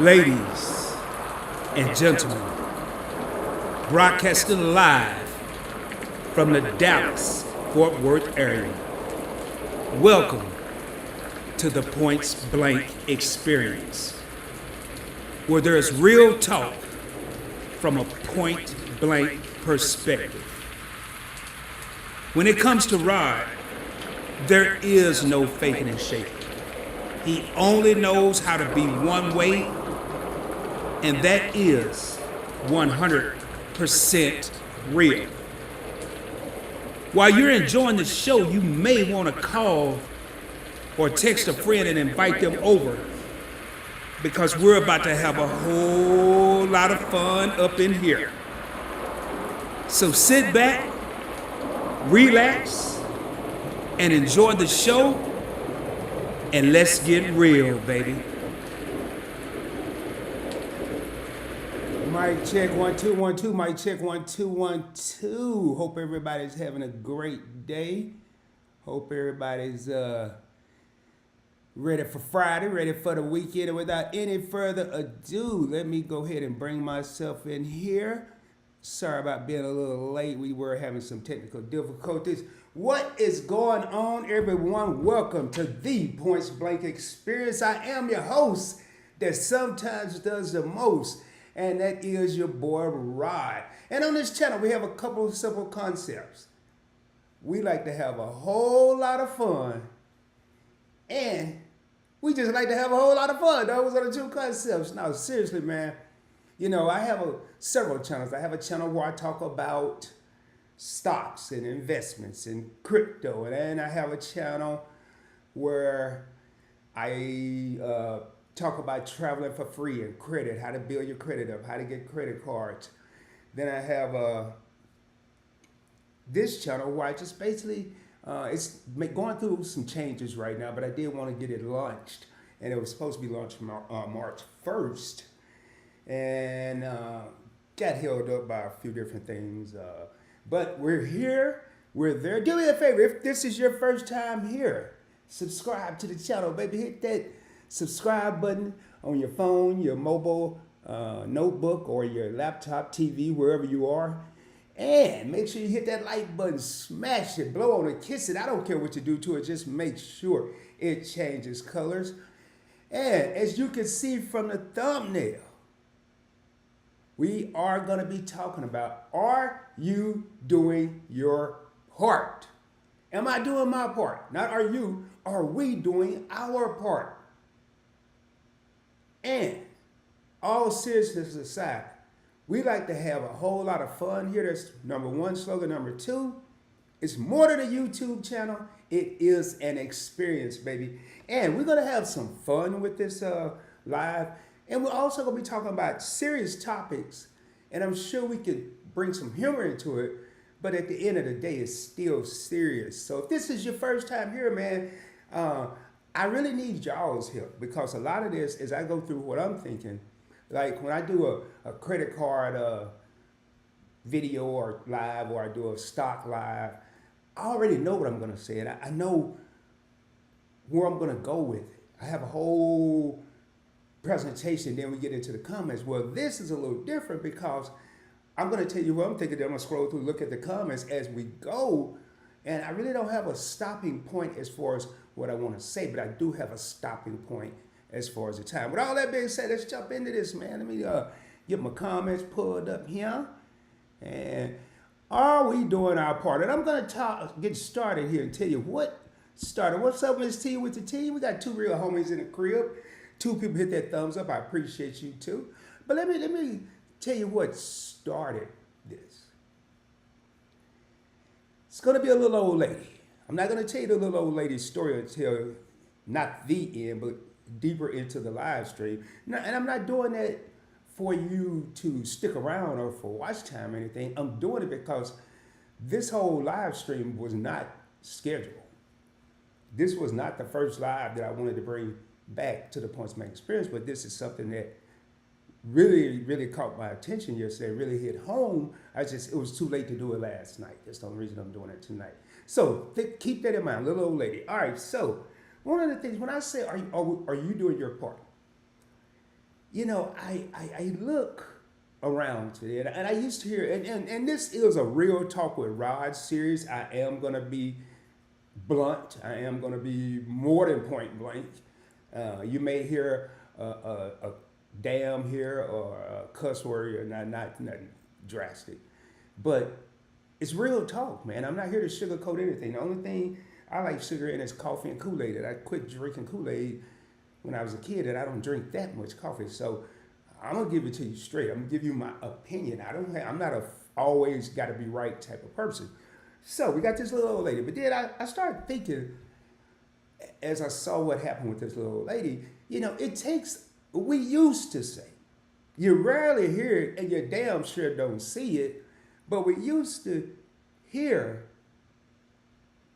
Ladies and gentlemen, broadcasting live from the Dallas Fort Worth area. Welcome to the Points Blank Experience, where there is real talk from a point blank perspective. When it comes to Rod, there is no faking and shaking. He only knows how to be one way, and that is 100% real. While you're enjoying the show, you may want to call or text a friend and invite them over, because we're about to have a whole lot of fun up in here. So sit back, relax, and enjoy the show, and let's get real, baby. Mic check 1 2 1 2. Mic check 1 2 1 2. Hope everybody's having a great day. Hope everybody's ready for Friday, ready for the weekend. And without any further ado, let me go ahead and bring myself in here. Sorry about being a little late. We were having some technical difficulties. What is going on, everyone? Welcome to the Points Blank Experience. I am your host that sometimes does the most, and that is your boy Rod. And on this channel, we have a couple of simple concepts. We like to have a whole lot of fun, and we just like to have a whole lot of fun. Those are the two concepts. Now, seriously, man, you know, I have several channels. I have a channel where I talk about stocks and investments and crypto, and then I have a channel where I talk about traveling for free and credit, how to build your credit up, how to get credit cards. Then I have this channel where I just basically, it's going through some changes right now, but I did want to get it launched, and it was supposed to be launched March 1st, and got held up by a few different things. But we're here, we're there. Do me a favor, if this is your first time here, subscribe to the channel, baby. Hit that subscribe button on your phone, your mobile notebook, or your laptop, TV, wherever you are. And make sure you hit that like button, smash it, blow on it, kiss it. I don't care what you do to it, just make sure it changes colors. And as you can see from the thumbnail, we are going to be talking about, are you doing your part? Am I doing my part? Not are you, are we doing our part? And all seriousness aside, we like to have a whole lot of fun here. That's number one slogan. Number two, it's more than a YouTube channel. It is an experience, baby. And we're going to have some fun with this live. And we're also going to be talking about serious topics. And I'm sure we could bring some humor into it. But at the end of the day, it's still serious. So if this is your first time here, man, I really need y'all's help, because a lot of this, as I go through what I'm thinking, like when I do a credit card video or live, or I do a stock live, I already know what I'm going to say, and I know where I'm going to go with it. I have a whole presentation, then we get into the comments. Well, this is a little different, because I'm going to tell you what I'm thinking. Then I'm going to scroll through, look at the comments as we go, and I really don't have a stopping point as far as what I want to say, but I do have a stopping point as far as the time. With all that being said, let's jump into this, man. Let me get my comments pulled up here. And are we doing our part? And I'm going to get started here and tell you what started. What's up, Miss T with the T? We got two real homies in the crib. Two people hit that thumbs up. I appreciate you too. But let me tell you what started this. It's going to be a little old lady. I'm not going to tell you the little old lady's story until not the end, but deeper into the live stream. And I'm not doing that for you to stick around or for watch time or anything. I'm doing it because this whole live stream was not scheduled. This was not the first live that I wanted to bring back to the Points Blank Experience, but this is something that really caught my attention yesterday, really hit home. It was too late to do it last night. That's the only reason I'm doing it tonight. So keep that in mind, little old lady. All right, so one of the things, when I say, are you doing your part? I look around today, and I used to hear, and this is a Real Talk with Rod series. I am going to be blunt. I am going to be more than point blank. You may hear a damn here or a cuss word, or not nothing drastic, but it's real talk, man. I'm not here to sugarcoat anything. The only thing I like sugar in is coffee and Kool Aid. And I quit drinking Kool Aid when I was a kid, and I don't drink that much coffee. So I'm gonna give it to you straight. I'm gonna give you my opinion. I'm not a always got to be right type of person. So we got this little old lady, but then I started thinking as I saw what happened with this little old lady. It takes. We used to say, you rarely hear it, and you damn sure don't see it, but we used to hear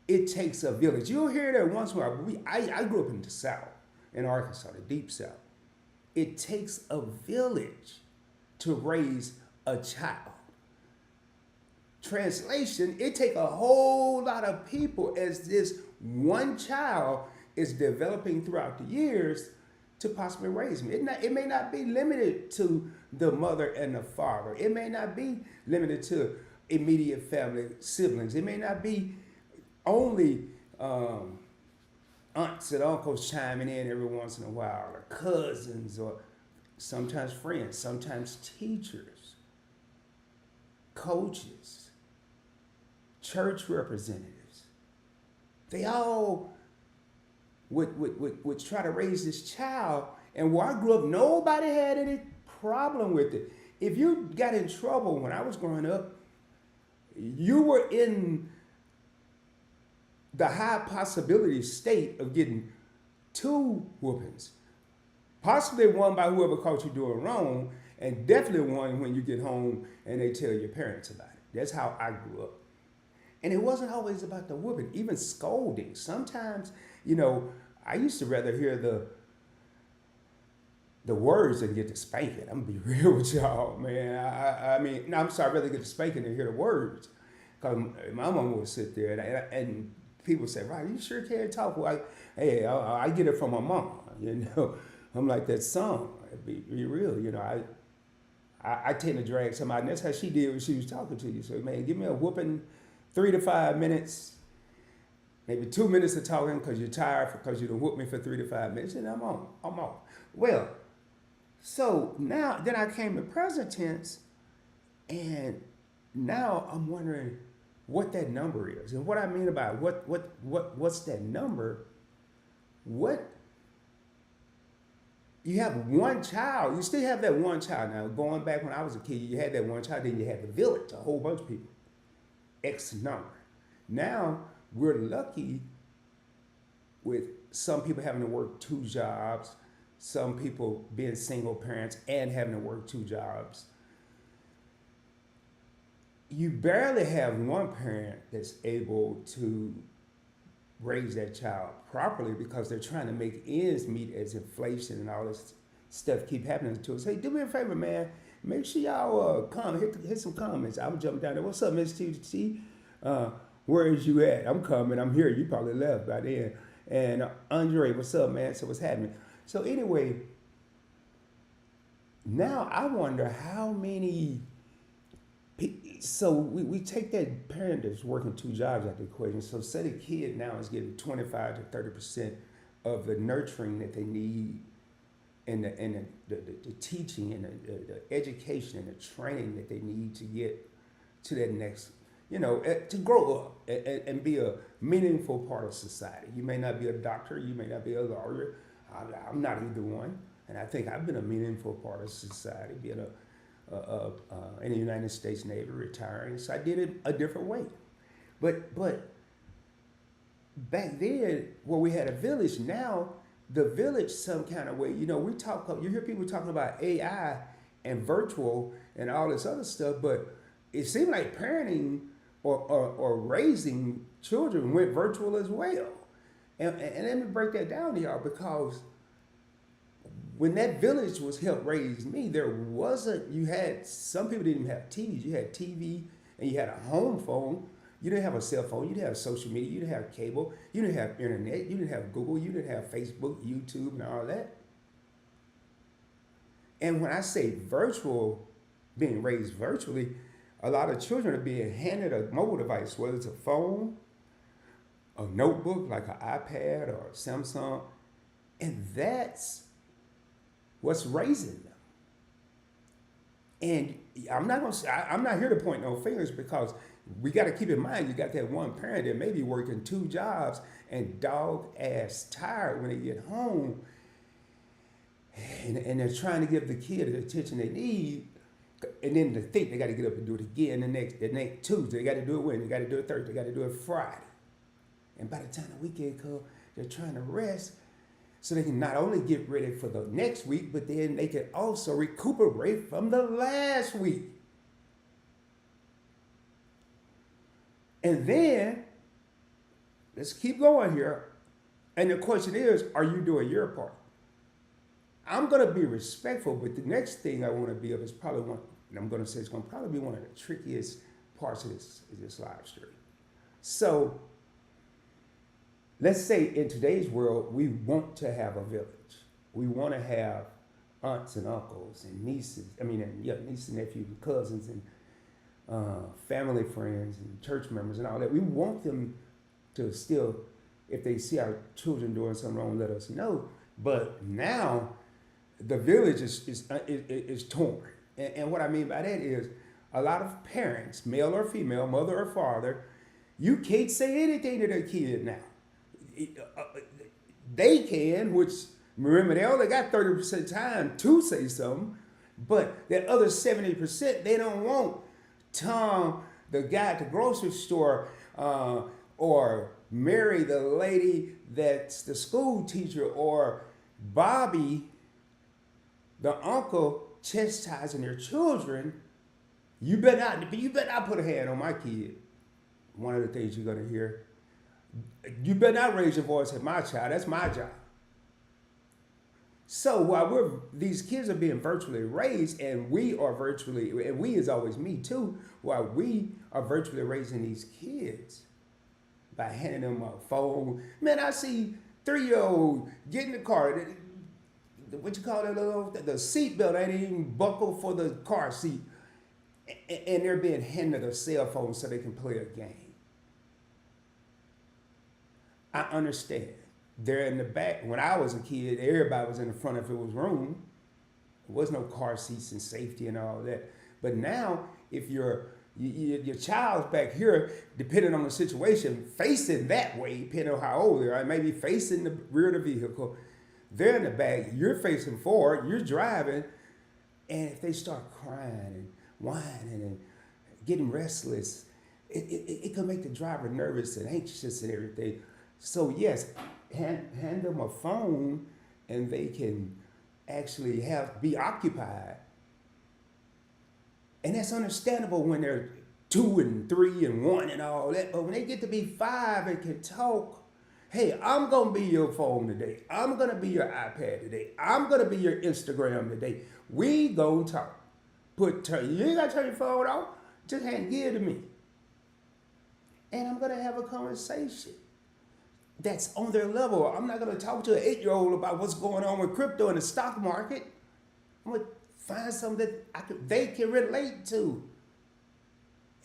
it takes a village. You'll hear that once in a while. I grew up in the South, in Arkansas, the deep South. It takes a village to raise a child. Translation, it takes a whole lot of people as this one child is developing throughout the years to possibly raise me. It may not be limited to the mother and the father. It may not be limited to immediate family siblings. It may not be only aunts and uncles chiming in every once in a while, or cousins, or sometimes friends, sometimes teachers, coaches, church representatives. They all would try to raise this child. And where I grew up, nobody had any problem with it. If you got in trouble when I was growing up, you were in the high possibility state of getting two whoopings. Possibly one by whoever caught you doing wrong, and definitely one when you get home and they tell your parents about it. That's how I grew up. And it wasn't always about the whooping, even scolding. Sometimes, I used to rather hear the words than get the spanking. I'm gonna be real with y'all, man. I mean, no, I'm sorry, I'd rather get the spanking than hear the words. Because my mom would sit there and people say, "Right, you sure can't talk." Well, I get it from my mom, I'm like that song. Be real, I tend to drag somebody, and that's how she did when she was talking to you. So, man, give me a whooping 3 to 5 minutes, maybe 2 minutes of talking because you're tired because you done whooped me for 3 to 5 minutes, and I'm off. Well, so then I came to present tense, and now I'm wondering what that number is. And what I mean about what's that number? What you have one child, you still have that one child. Now, going back when I was a kid, you had that one child, then you had the village, a whole bunch of people. X number. Now we're lucky with some people having to work 2 jobs, some people being single parents and having to work 2 jobs. You barely have one parent that's able to raise that child properly because they're trying to make ends meet as inflation and all this stuff keep happening to us. Hey, do me a favor, man. Make sure y'all hit some comments. I'm jumping down there. What's up, Miss TT? Where is you at? I'm coming. I'm here. You probably left by then. And Andre, what's up, man? So what's happening? So anyway, now I wonder how many. So we take that parent that's working 2 jobs out the equation. So say the kid now is getting 25 to 30% of the nurturing that they need, and the teaching and the education and the training that they need to get to that next, to grow up and be a meaningful part of society. You may not be a doctor, you may not be a lawyer. I'm not either one, and I think I've been a meaningful part of society, being in the United States Navy, retiring. So I did it a different way. But back then, where we had a village, now the village some kind of way, you hear people talking about AI and virtual and all this other stuff, but it seemed like parenting or raising children went virtual as well. And let me break that down to y'all, because when that village was helped raise me, some people didn't even have TVs. You had TV and you had a home phone. You didn't have a cell phone. You didn't have social media. You didn't have cable. You didn't have internet. You didn't have Google. You didn't have Facebook, YouTube, and all that. And when I say virtual, being raised virtually, a lot of children are being handed a mobile device, whether it's a phone, a notebook like an iPad or Samsung, and that's what's raising them. And I'm not here to point no fingers, because we got to keep in mind, you got that one parent that may be working two jobs and dog ass tired when they get home, and they're trying to give the kid the attention they need, and then to think they got to get up and do it again the next Tuesday. They got to do it Wednesday. They got to do it Thursday. They got to do it Friday. And by the time the weekend comes, they're trying to rest so they can not only get ready for the next week, but then they can also recuperate from the last week. And then, let's keep going here. And the question is, are you doing your part? I'm going to be respectful, but the next thing I want to be of is probably one, and I'm going to say it's going to probably be one of the trickiest parts of this live stream. So, let's say in today's world, we want to have a village. We want to have aunts and uncles and nieces, nieces and nephews and cousins and family friends and church members and all that. We want them to still, if they see our children doing something wrong, let us know. But now, the village is torn. And what I mean by that is, a lot of parents, male or female, mother or father, you can't say anything to their kid now. They can, which, remember, they only got 30% time to say something, but that other 70%, they don't want Tom, the guy at the grocery store, or Mary, the lady that's the school teacher, or Bobby, the uncle, chastising their children. You better not put a hand on my kid. One of the things you're going to hear. You better not raise your voice at my child. That's my job. So while these kids are being virtually raised, and we are virtually, and we is always me too, while we are virtually raising these kids by handing them a phone. Man, I see 3-year-old get in the car. What you call that? The seatbelt ain't even buckled for the car seat, and they're being handed a cell phone so they can play a game. I understand. They're in the back. When I was a kid, everybody was in the front if it was room. There was no car seats and safety and all that. But now, if your child's back here, depending on the situation, facing that way, depending on how old they are, maybe facing the rear of the vehicle, they're in the back, you're facing forward, you're driving, and if they start crying and whining and getting restless, it can make the driver nervous and anxious and everything. So yes, hand them a phone and they can actually be occupied. And that's understandable when they're 2 and 3 and 1 and all that. But when they get to be 5 and can talk, hey, I'm going to be your phone today. I'm going to be your iPad today. I'm going to be your Instagram today. We going to talk. You ain't got to turn your phone off. Just give it to me. And I'm going to have a conversation that's on their level. I'm not going to talk to an 8-year-old about what's going on with crypto in the stock market. I'm going to find something that they can relate to.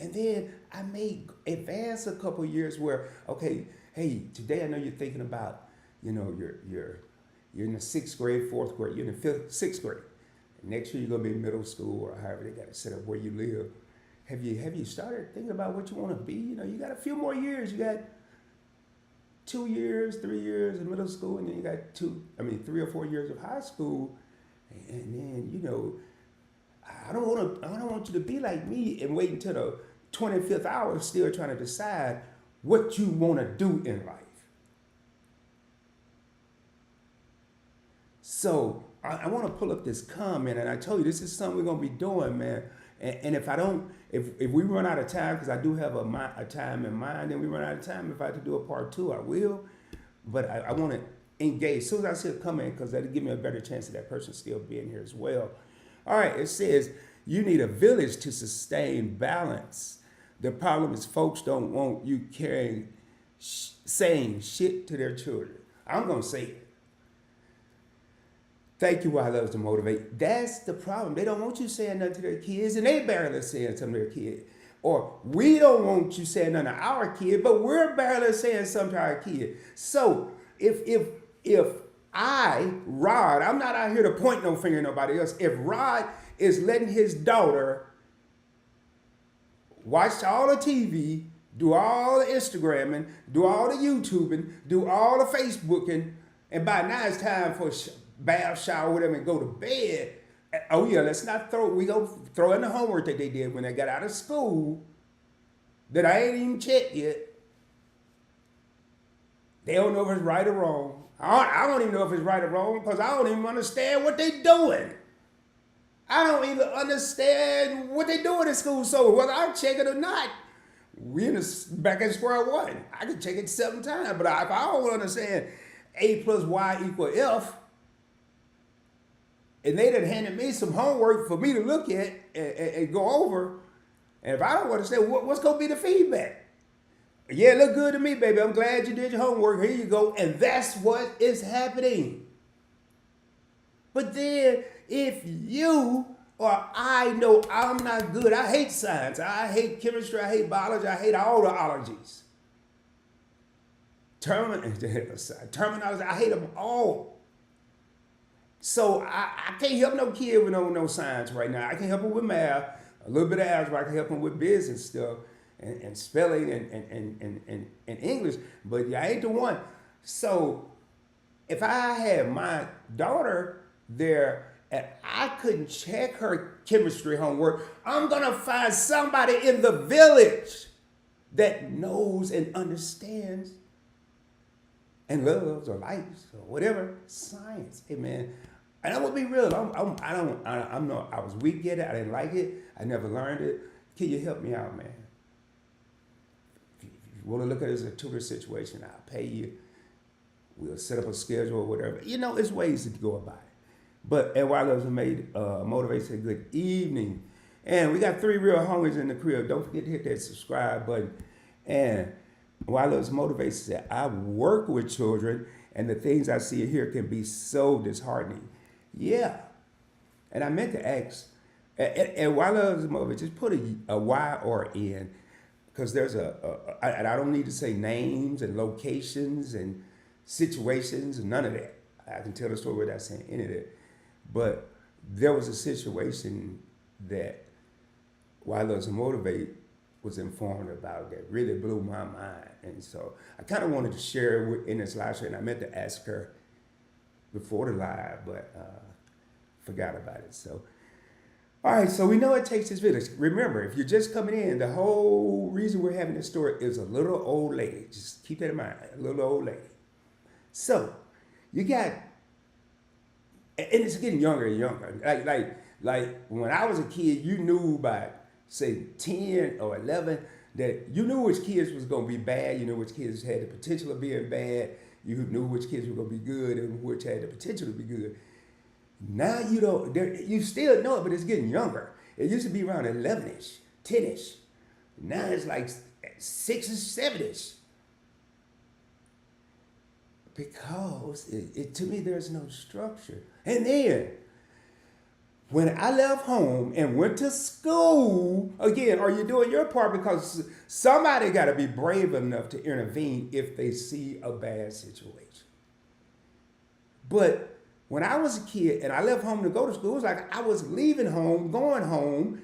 And then I may advance a couple years where, okay, hey, today I know you're thinking about, you're in the 6th grade, 4th grade, you're in the 6th grade. Next year you're going to be in middle school or however they got to set up where you live. Have you started thinking about what you want to be? You got a few more years. You got 2 years, 3 years in middle school, and then you got 3 or 4 years of high school, and then I don't want you to be like me and wait until the 25th hour still trying to decide what you want to do in life. So I want to pull up this comment, and I told you this is something we're gonna be doing, man. And if we run out of time, because I do have a time in mind, and we run out of time, if I have to do a part 2, I will. But I want to engage. As soon as I see it come in, because that'll give me a better chance of that person still being here as well. All right, it says, you need a village to sustain balance. The problem is folks don't want you saying shit to their children. I'm going to say it. Thank you, I love to motivate. That's the problem. They don't want you saying nothing to their kids, and they barely saying something to their kid. Or we don't want you saying nothing to our kid, but we're barely saying something to our kid. So if I, Rod, I'm not out here to point no finger at nobody else. If Rod is letting his daughter watch all the TV, do all the Instagramming, do all the YouTubing, do all the Facebooking, and by now it's time for bath, shower, whatever, and go to bed. Oh yeah, let's not we go throw in the homework that they did when they got out of school that I ain't even checked yet. They don't know if it's right or wrong. I don't even know if it's right or wrong because I don't even understand what they're doing. I don't even understand what they're doing in school. So whether I check it or not, we're back at square one. I can check it 7 times, but if I don't understand A plus Y equal F, and they done handed me some homework for me to look at and go over, and if I don't understand, what's going to be the feedback? Yeah, it looked good to me, baby. I'm glad you did your homework. Here you go. And that's what is happening. But then if you or I know I'm not good, I hate science, I hate chemistry, I hate biology, I hate all the ologies. Terminology, I hate them all. So I can't help no kid with no science right now. I can help him with math, a little bit of algebra. I can help him with business stuff and spelling and English. But I ain't the one. So if I had my daughter there and I couldn't check her chemistry homework, I'm going to find somebody in the village that knows and understands and loves or likes or whatever science. Amen. And I'm gonna be real. I was weak at it. I didn't like it. I never learned it. Can you help me out, man? If you want to look at it as a tutor situation, I'll pay you. We'll set up a schedule or whatever. You know, there's ways to go about it. But and while those motivate, say good evening. And we got 3 real homies in the crib. Don't forget to hit that subscribe button. And while those motivates said, I work with children, and the things I see here can be so disheartening. Yeah. And I meant to ask, and while those motivates, just put a Y or N, because there's and I don't need to say names and locations and situations and none of that. I can tell the story without saying any of that. But there was a situation that while those motivate was informed about that really blew my mind. And so I kind of wanted to share it in this live show, and I meant to ask her before the live, but forgot about it. So, all right, so we know it takes this village. Remember, if you're just coming in, the whole reason we're having this story is a little old lady. Just keep that in mind, a little old lady. So you got, and it's getting younger and younger. Like when I was a kid, you knew by say 10 or 11 that you knew which kids was going to be bad. You knew which kids had the potential of being bad. You knew which kids were going to be good and which had the potential to be good. Now you don't, you still know it, but it's getting younger. It used to be around 11-ish, 10-ish. Now it's like 6 or 7-ish. Because to me, there's no structure. And then, when I left home and went to school, again, are you doing your part? Because somebody got to be brave enough to intervene if they see a bad situation. But when I was a kid and I left home to go to school, it was like I was leaving home, going home,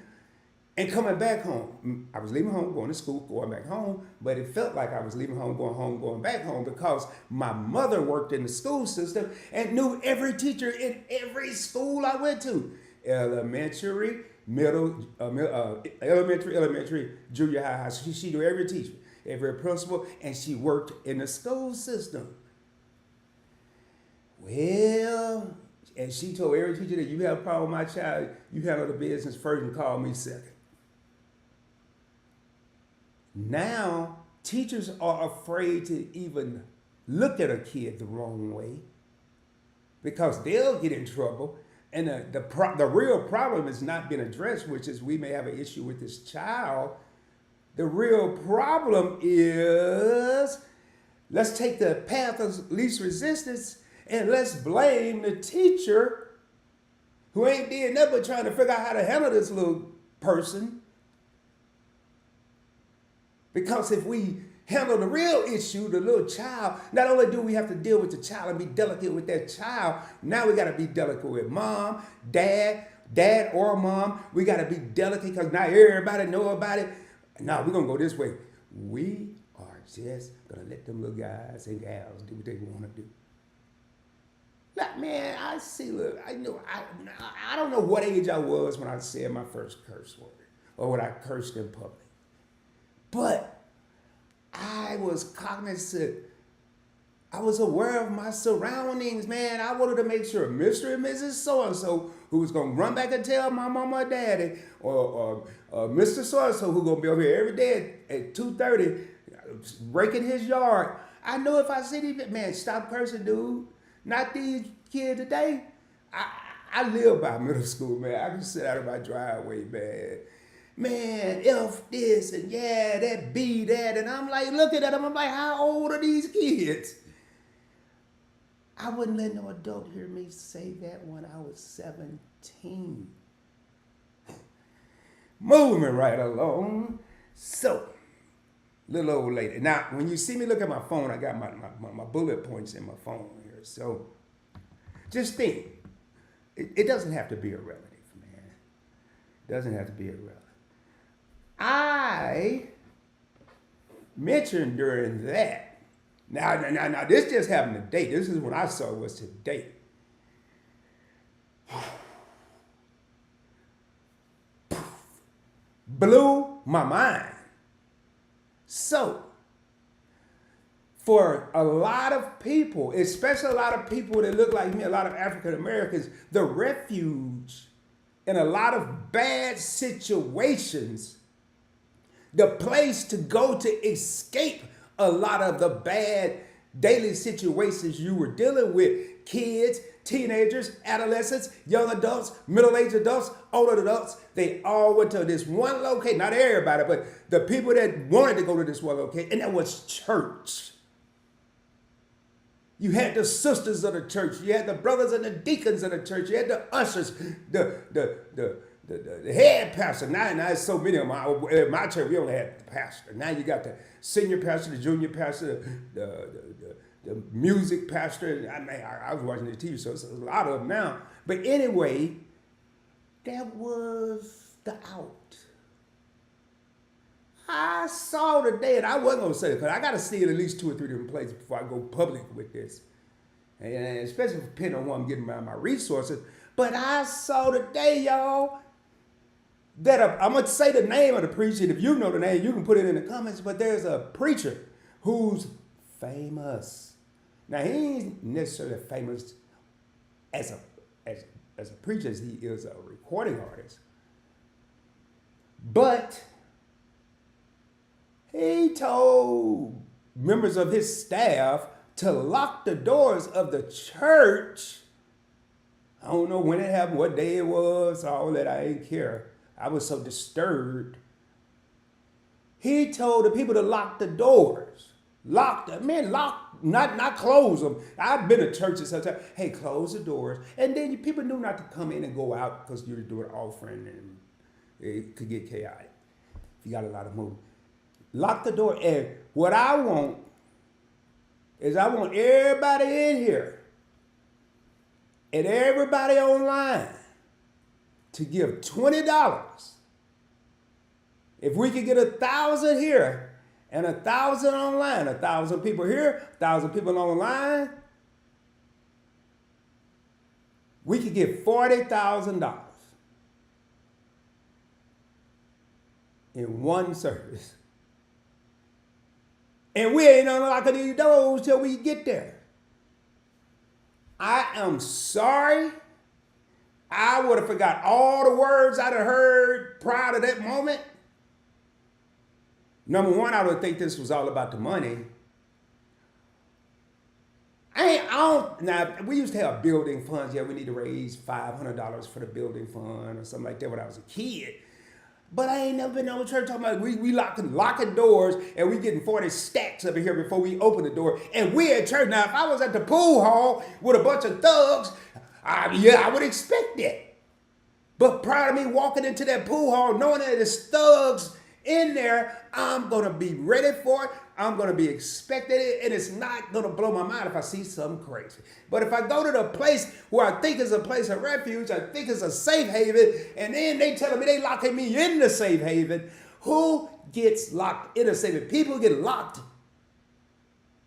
and coming back home. I was leaving home, going to school, going back home, but it felt like I was leaving home, going back home because my mother worked in the school system and knew every teacher in every school I went to. Elementary, elementary, junior high. She knew every teacher, every principal, and she worked in the school system. Well, and she told every teacher that you have a problem with my child, you handle the business first and call me second. Now, teachers are afraid to even look at a kid the wrong way because they'll get in trouble. And the real problem is not being addressed, which is we may have an issue with this child. The real problem is, let's take the path of least resistance and let's blame the teacher who ain't did nothing but trying to figure out how to handle this little person. Because if we handle the real issue, the little child, not only do we have to deal with the child and be delicate with that child, now we got to be delicate with mom, dad or mom. We got to be delicate because not everybody know about it. No, we're going to go this way. We are just going to let them little guys and gals do what they want to do. Like, man, I see, look, I don't know what age I was when I said my first curse word or when I cursed in public. But I was cognizant. I was aware of my surroundings, man. I wanted to make sure Mr. and Mrs. So-and-so, who was going to run back and tell my mama or daddy, or Mr. So-and-so, who going to be over here every day at 2:30, raking his yard. I know if I see these, man, stop cursing, dude. Not these kids today. I live by middle school, man. I can sit out of my driveway, man. Man, F this and yeah, that B that. And I'm like looking at them, I'm like, how old are these kids? I wouldn't let no adult hear me say that when I was 17. Moving right along. So, little old lady. Now, when you see me look at my phone, I got my bullet points in my phone here. So, just think. It doesn't have to be a relative, man. It doesn't have to be a relative. I mentioned during that. Now, this just happened today. This is what I saw was today. Blew my mind. So, for a lot of people, especially a lot of people that look like me, a lot of African Americans, the refuge in a lot of bad situations, the place to go to escape a lot of the bad daily situations you were dealing with. Kids, teenagers, adolescents, young adults, middle-aged adults, older adults, they all went to this one location. Not everybody, but the people that wanted to go to this one location, and that was church. You had the sisters of the church. You had the brothers and the deacons of the church. You had the ushers, the head pastor. Now there's so many of them. In my church, we only had the pastor. Now you got the senior pastor, the junior pastor, the music pastor. I was watching the TV show, so there's a lot of them now. But anyway, that was the out. I saw today, and I wasn't going to say it, because I got to see it at least 2 or 3 different places before I go public with this. And especially depending on what I'm getting around my resources. But I saw today, y'all, that I'm going to say the name of the preacher. If you know the name, you can put it in the comments. But there's a preacher who's famous. Now, he ain't necessarily famous as a preacher as he is a recording artist. But he told members of his staff to lock the doors of the church. I don't know when it happened, what day it was, all that. I didn't care. I was so disturbed. He told the people to lock the doors. Lock them, man, lock, not close them. I've been to churches sometimes. Hey, close the doors. And then people knew not to come in and go out because you're doing offering and it could get chaotic if you got a lot of movement. Lock the door. And what I want is I want everybody in here and everybody online to give $20. If we could get 1,000 here and 1,000 online, 1,000 people here, 1,000 people online, we could get $40,000 in one service. And we ain't unlocking these doors till we get there. I am sorry. I would have forgot all the words I'd have heard prior to that moment. Number one, I would think this was all about the money. Now, we used to have building funds. Yeah, we need to raise $500 for the building fund or something like that when I was a kid. But I ain't never been on a church talking about we locking doors and we getting 40 stacks over here before we open the door. And we at church. Now, if I was at the pool hall with a bunch of thugs, I would expect that. But prior to me walking into that pool hall, knowing that there's thugs in there, I'm going to be ready for it. I'm going to be expecting it. And it's not going to blow my mind if I see something crazy. But if I go to the place where I think is a place of refuge, I think it's a safe haven, and then they telling me they locking me in the safe haven, who gets locked in a safe haven? People get locked.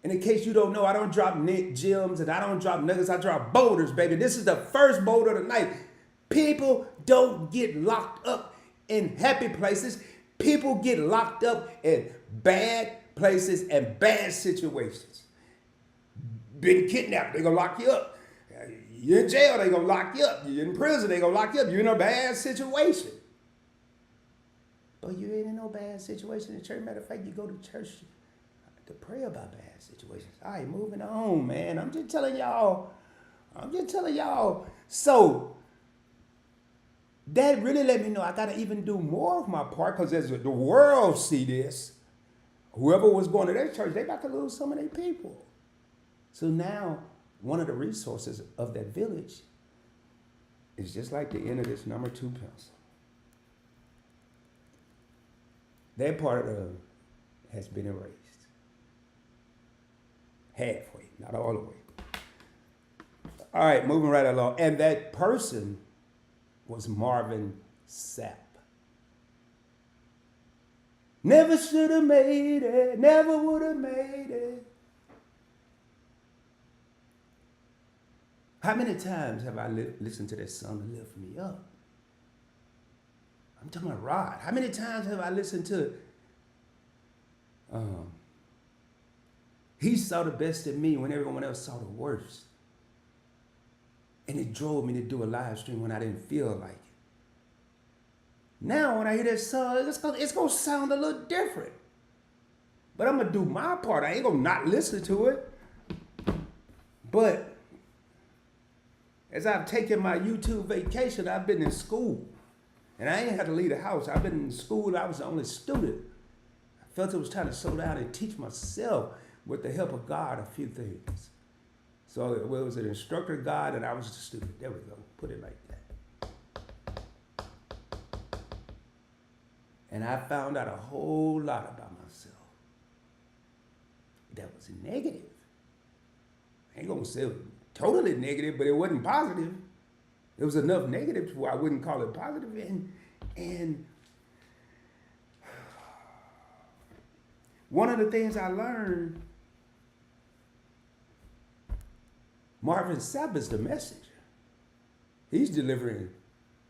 And in case you don't know, I don't drop gems and I don't drop nuggets. I drop boulders, baby. This is the first boulder of the night. People don't get locked up in happy places. People get locked up in bad places and bad situations. Been kidnapped, they're going to lock you up. You're in jail, they're going to lock you up. You're in prison, they're going to lock you up. You're in a bad situation. But you ain't in no bad situation in church. Matter of fact, you go to church to pray about bad situations. All right, moving on, man. I'm just telling y'all. So, that really let me know I got to even do more of my part, because as the world see this, whoever was going to their church, they about to lose some of their people. So now, one of the resources of that village is just like the end of this number 2 pencil. That part of has been erased. Halfway, not all the way. All right, moving right along. And that person was Marvin Sapp. Never should have made it, never would have made it. How many times have I listened to that song to lift me up? I'm talking about Rod. How many times have I listened to he saw the best in me when everyone else saw the worst. And it drove me to do a live stream when I didn't feel like it. Now, when I hear that song, it's going to sound a little different. But I'm going to do my part. I ain't going to not listen to it. But as I've taken my YouTube vacation, I've been in school. And I ain't had to leave the house. I've been in school. I was the only student. I felt it was time to slow down and teach myself, with the help of God, a few things. So it was an instructor God, and I was a student. There we go. Put it like that. And I found out a whole lot about myself that was negative. I ain't gonna say it was totally negative, but it wasn't positive. There was enough negative where I wouldn't call it positive. And one of the things I learned, Marvin Sapp is the messenger. He's delivering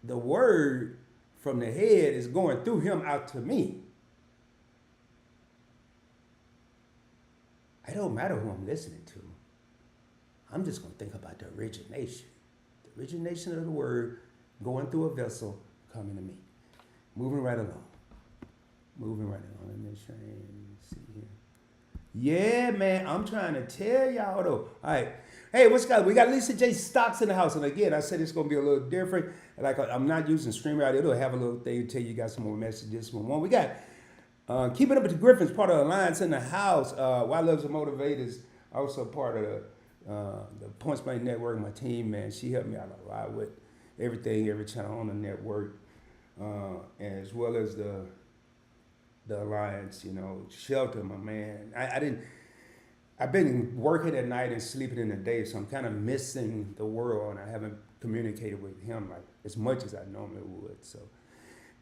the word from the head, is going through him out to me. It don't matter who I'm listening to. I'm just going to think about the origination. The origination of the word going through a vessel, coming to me. Moving right along. Let me try and see here. Yeah, man, I'm trying to tell y'all though. All right. Hey, what's going on? We got Lisa J. Stocks in the house. And again, I said it's going to be a little different. Like, I'm not using StreamYard. It'll have a little thing to tell you guys some more messages. We got Keeping Up with the Griffins, part of the Alliance in the house. Why Loves and Motivators, also part of the Points Blank Network, my team, man. She helped me out a lot with everything, every channel on the network, as well as the Alliance, Shelter, my man. I've been working at night and sleeping in the day, so I'm kind of missing the world, and I haven't communicated with him like as much as I normally would. So,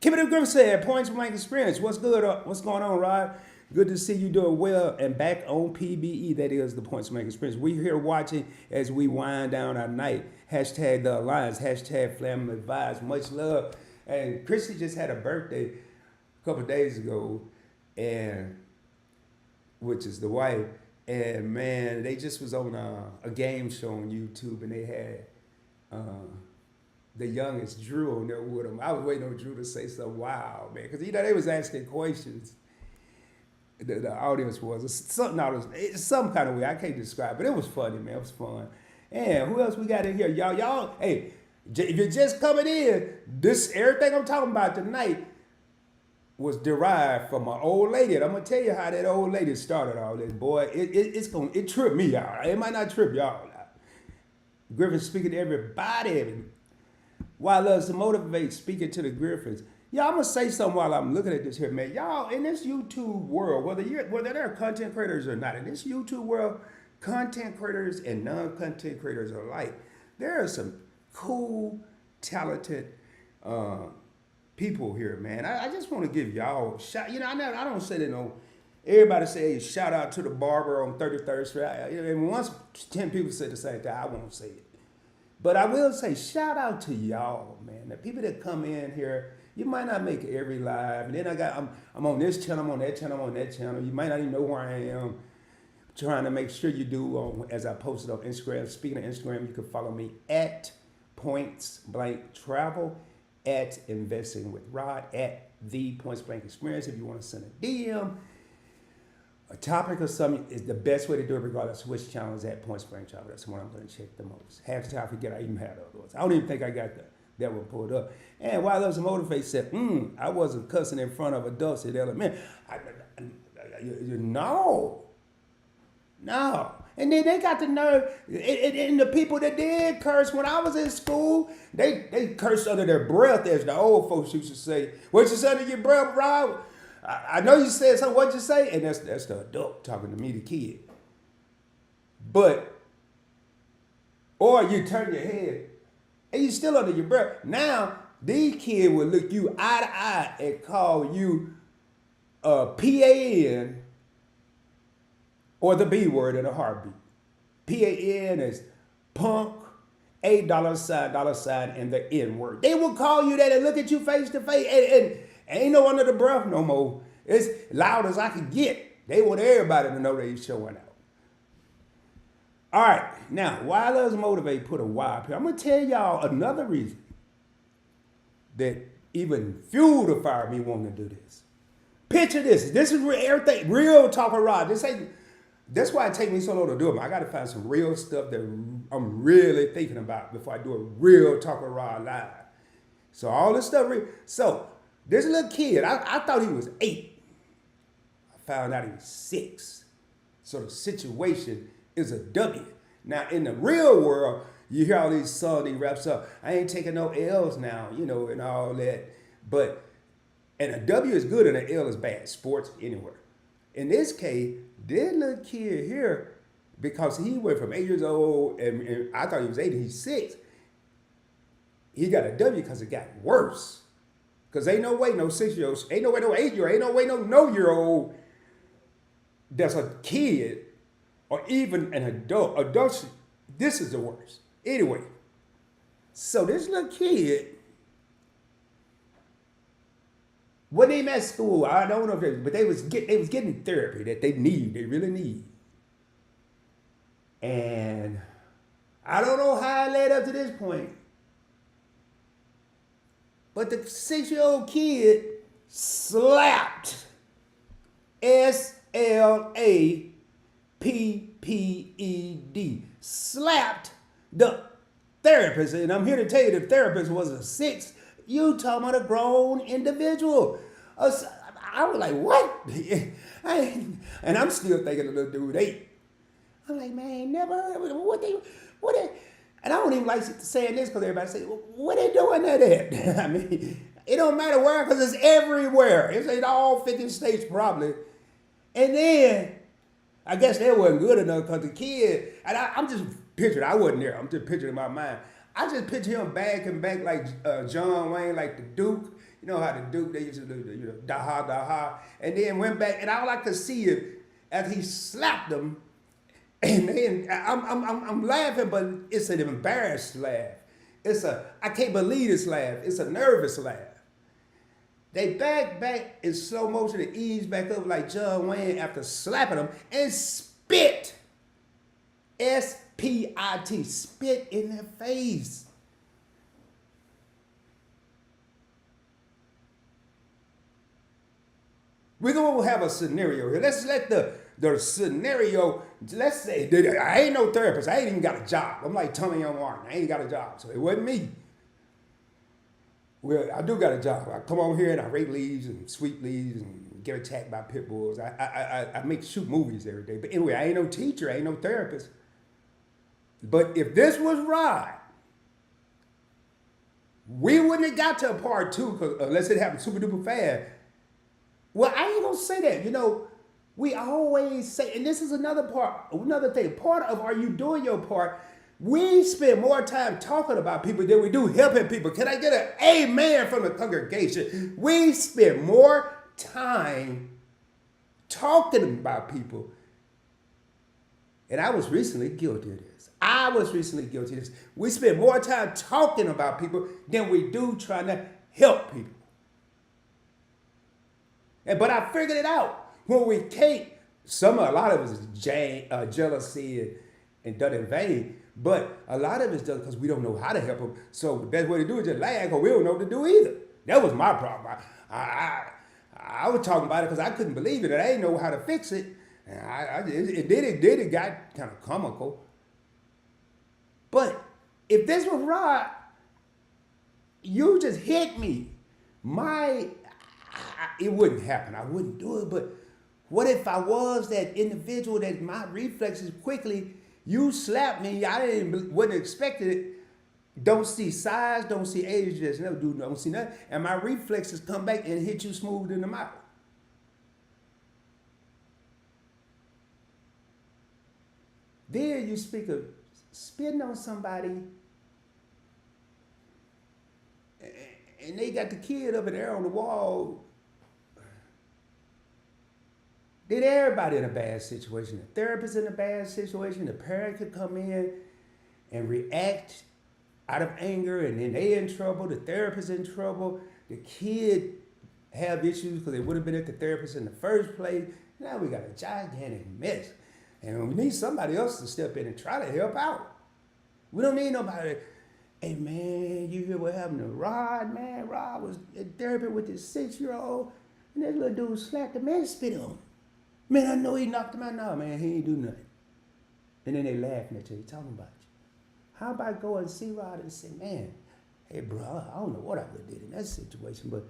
Keeping It Griffin said, Points Blank Experience. What's good? What's going on, Rod? Good to see you doing well and back on PBE. That is the Points Blank Experience. We're here watching as we wind down our night. Hashtag the Alliance. Hashtag Family Vibes. Much love. And Chrissy just had a birthday a couple of days ago, and which is the wife. And man, they just was on a game show on YouTube, and they had the youngest Drew on there with them. I was waiting on Drew to say something wild, man, because they was asking questions. The audience was some kind of way I can't describe, but it was funny, man. It was fun. And who else we got in here, y'all? Hey, if you're just coming in, everything I'm talking about tonight was derived from an old lady. And I'm gonna tell you how that old lady started all this, boy. It tripped me out. It might not trip y'all out. Griffin speaking to everybody. Why loves to motivate, speaking to the Griffins. Yeah, I'm gonna say something while I'm looking at this here, man. Y'all in this YouTube world, whether they're content creators or not, in this YouTube world, content creators and non-content creators alike, there are some cool, talented people here, man. I just want to give y'all a shout. I don't say that no. Everybody say hey, shout out to the barber on 33rd Street. And once 10 people say the same thing, I won't say it. But I will say shout out to y'all, man. The people that come in here, you might not make every live. And then I'm on this channel, I'm on that channel, I'm on that channel. You might not even know where I am. Trying to make sure you do, as I posted on Instagram. Speaking of Instagram, you can follow me at Points Blank Travel, at Investing with Rod, at the Points Blank Experience. If you want to send a DM, a topic or something, is the best way to do it regardless of which channel is at Points Blank Travel. That's the one I'm going to check the most. Half the time I forget I even had other ones. I don't even think I got that one pulled up. And while Loves to Motivate said, I wasn't cussing in front of adults at elementary. No. And then they got the nerve, and the people that did curse when I was in school, they cursed under their breath, as the old folks used to say. What you say under your breath, Rob? I know you said something, what'd you say? And that's the adult talking to me, the kid. Or you turn your head, and you still under your breath. Now, these kids will look you eye to eye and call you PAN, or the B word in a heartbeat. PAN is punk, $8, and the N word. They will call you that and look at you face to face, and ain't no under the breath no more. It's loud as I can get. They want everybody to know they showing out. All right, now, why Loves Motivate put a Y up here. I'm going to tell y'all another reason that even fueled the fire me wanting to do this. Picture this. This is everything, real talking Rod. That's why it takes me so long to do them. I got to find some real stuff that I'm really thinking about before I do a real talking Rod live. So all this stuff. So this little kid, I thought he was 8. I found out he was 6. So the situation is a W. Now in the real world, you hear all these songs, these raps up. I ain't taking no L's now, and all that. And a W is good and an L is bad. Sports, anywhere. In this case, this little kid here, because he went from 8 years old, and I thought he was 8 and he's 6, he got a W because it got worse. Because ain't no way no 6-year-old, ain't no way no 8-year-old, ain't no way no year-old that's a kid or even an adult. Adults, this is the worst. Anyway, so this little kid, when they at school, I don't know if but they was getting therapy that they really need. And I don't know how it led up to this point, but the 6-year-old kid slapped SLAPPED, slapped the therapist. And I'm here to tell you the therapist was a 6. You talking about a grown individual. I was like, what? And I'm still thinking the little dude 8. I'm like, man, never heard of what they, and I don't even like saying this because everybody say, well, what they doing that at? I mean, it don't matter where because it's everywhere. It's in all 50 states probably. And then, I guess that wasn't good enough because the kid, and I'm just picturing, I wasn't there, I'm just picturing in my mind. I just picture him back like John Wayne, like the Duke. You know how the Duke, they used to do, daha. And then went back, and all I could see it as he slapped him. And then I'm laughing, but it's an embarrassed laugh. I can't believe this laugh. It's a nervous laugh. They back in slow motion and ease back up like John Wayne after slapping him and spit. SPIT, spit in their face. We're going to have a scenario here. Let's let the scenario, let's say, I ain't no therapist. I ain't even got a job. I'm like Tommy Young Martin. I ain't got a job, so it wasn't me. Well, I do got a job. I come over here and I rake leaves and sweep leaves and get attacked by pit bulls. I shoot movies every day. But anyway, I ain't no teacher. I ain't no therapist. But if this was Rod, We wouldn't have got to a part two unless it happened super duper fast. Well, I ain't gonna say that. We always say, and this is another thing. Part of are you doing your part? We spend more time talking about people than we do helping people. Can I get an amen from the congregation? We spend more time talking about people. And I was recently guilty of this. We spend more time talking about people than we do trying to help people. But I figured it out. When we can't, a lot of it is jealousy and done in vain. But a lot of it's done because we don't know how to help them. So the best way to do it is just laugh because we don't know what to do either. That was my problem. I was talking about it because I couldn't believe it and I didn't know how to fix it. And it got kind of comical. But if this was Rod, you just hit me. It wouldn't happen. I wouldn't do it. But what if I was that individual that my reflexes quickly, you slapped me, wasn't expecting it, don't see size, don't see age, just never don't see nothing, and my reflexes come back and hit you smooth in the mouth. Then you speak of spitting on somebody and they got the kid over there on the wall. Then everybody in a bad situation. The therapist in a bad situation. The parent could come in and react out of anger, and then they in trouble. The therapist in trouble. The kid have issues because they would have been at the therapist in the first place. Now we got a gigantic mess. And we need somebody else to step in and try to help out. We don't need nobody. Hey man, you hear what happened to Rod, man? Rod was in therapy with this 6-year-old, and that little dude slapped the man, spit on him. Man, I know he knocked him out. No, man, he ain't do nothing. And then they laughing at you, talking about you. How about go and see Rod and say, man, hey bro, I don't know what I would have did in that situation, but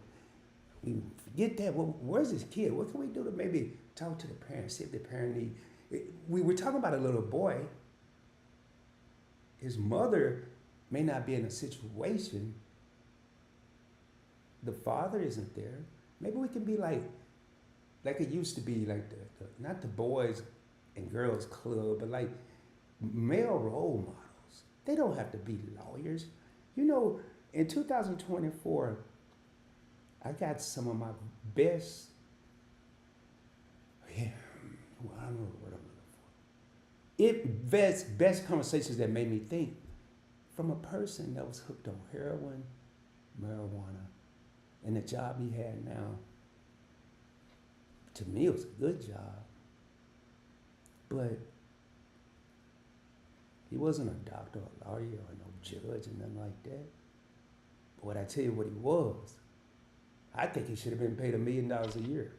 we forget that. Well, where's this kid? What can we do to maybe talk to the parents, see if the parent need. We were talking about a little boy. His mother may not be in a situation. The father isn't there. Maybe we can be like it used to be, like not the boys and girls club, but like male role models. They don't have to be lawyers. In 2024, I got some of my best, I don't know what I'm looking for. Best conversations that made me think from a person that was hooked on heroin, marijuana, and the job he had now. To me, it was a good job, but he wasn't a doctor, a lawyer, or no judge, or nothing like that. But what I tell you what he was, I think he should have been paid $1 million a year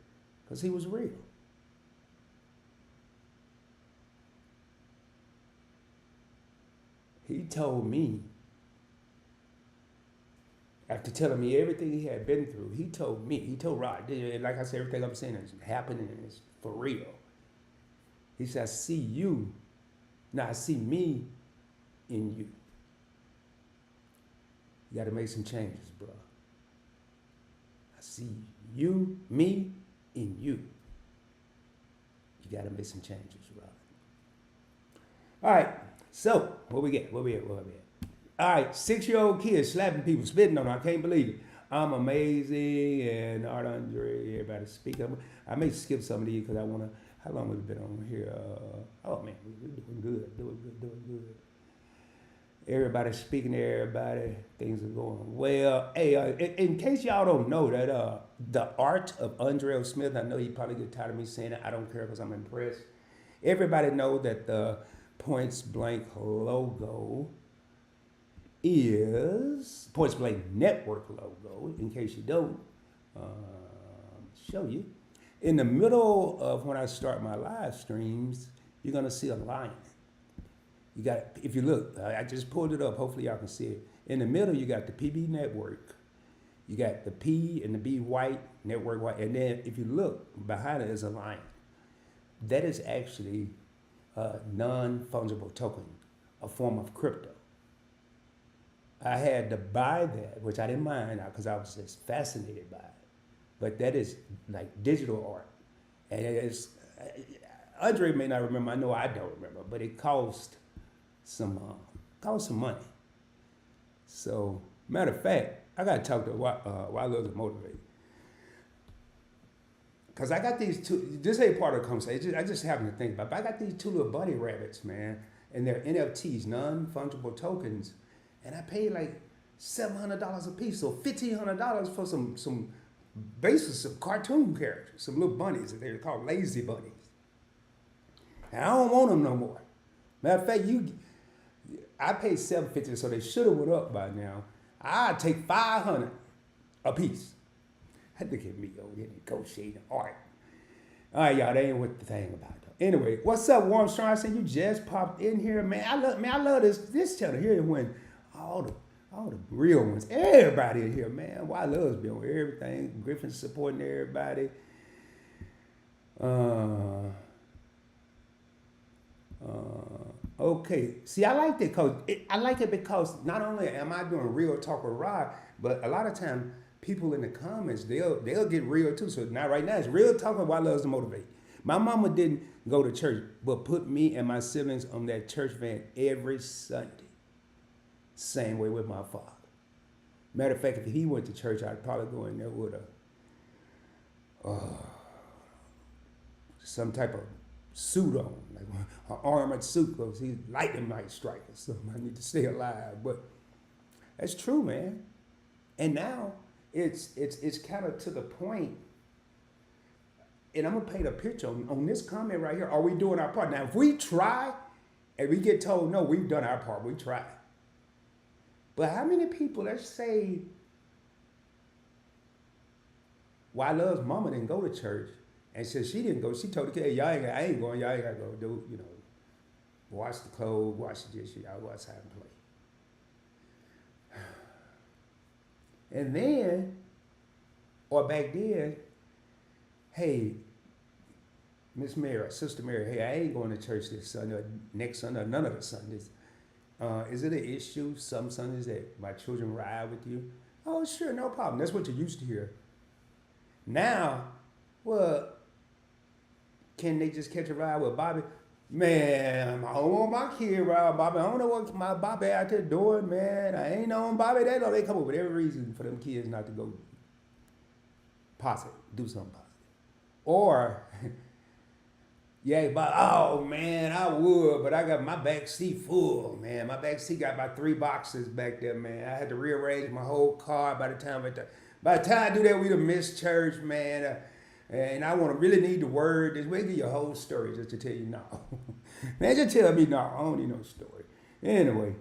because he was real. He told me, after telling me everything he had been through, he told Rod, like I said, everything I'm saying is happening and it's for real. He said, I see you. Now I see me in you. You got to make some changes, bro. I see you, me, in you. You got to make some changes, bro. All right. So, what we get? All right, 6-year-old kid slapping people, spitting on them. I can't believe it. I'm amazing, and Art Andre, everybody speak. I may skip some of these because I want to. How long have we been on here? Oh man, we're doing good. Everybody speaking to everybody. Things are going well. Hey, in case y'all don't know that the art of Andre Smith, I know you probably get tired of me saying it. I don't care because I'm impressed. Everybody know that the Points Blank logo is Points Blank Network logo, in case you don't, show you. In the middle of when I start my live streams, you're gonna see a lion. You got, if you look, I just pulled it up, hopefully y'all can see it. In the middle, you got the PB Network. You got the P and the B white, network white, and then if you look, behind it is a lion. That is actually a non-fungible token, a form of crypto. I had to buy that, which I didn't mind because I was just fascinated by it. But that is like digital art, and it's Andre may not remember. I know I don't remember, but it cost some money. So matter of fact, I gotta talk to Wilders Motivate because I got these two. This ain't part of the conversation. I just happen to think about it. But I got these two little bunny rabbits, man, and they're NFTs, non-fungible tokens, and I paid like $700 a piece, so $1,500 for some basis of cartoon characters, some little bunnies that they're called lazy bunnies. And I don't want them no more. Matter of fact, I paid $750, so they should have went up by now. I'd take $500 a piece. Look at me over here negotiating art. All right, y'all, that ain't what the thing about though. Anyway, what's up, Warmstrong? I said you just popped in here, man. I love this channel here when all the real ones, everybody in here, man. Why loves be on everything. Griffin's supporting everybody. Okay. See, I like it because not only am I doing real talk with Rod, but a lot of time people in the comments they'll get real too. So now right now it's real talk with Why Loves to Motivate. My mama didn't go to church, but put me and my siblings on that church van every Sunday. Same way with my father. Matter of fact, if he went to church, I'd probably go in there with some type of suit on, like an armored suit, because he's lightning might strike or something. I need to stay alive. But that's true, man. And now it's kind of to the point, and I'm gonna paint a picture on this comment right here. Are we doing our part? Now, if we try and we get told no, we've done our part, we tried. But how many people, let's say, Why Love's mama didn't go to church, and since she didn't go, she told the kid, I ain't going, y'all ain't got to go do, wash the clothes, wash the dishes, y'all go outside and play. And then, or back then, hey, Miss Mary, Sister Mary, hey, I ain't going to church this Sunday, or next Sunday, or none of the Sundays. Is it an issue some Sundays that my children ride with you? Oh, sure, no problem. That's what you used to hear. Now, well, can they just catch a ride with Bobby? Man, I don't want my kid ride with Bobby. I don't know what my Bobby out there doing, man. I ain't known Bobby that long. They come up with every reason for them kids not to go positive, do something positive. Or, yeah, but oh man, I would, but I got my back seat full, man. My back seat got about 3 boxes back there, man. I had to rearrange my whole car by the time I do that, we'd have missed church, man. And I want to really need the word. Just wait till your whole story just to tell you no. Man, just tell me no. I don't need no story. Anyway,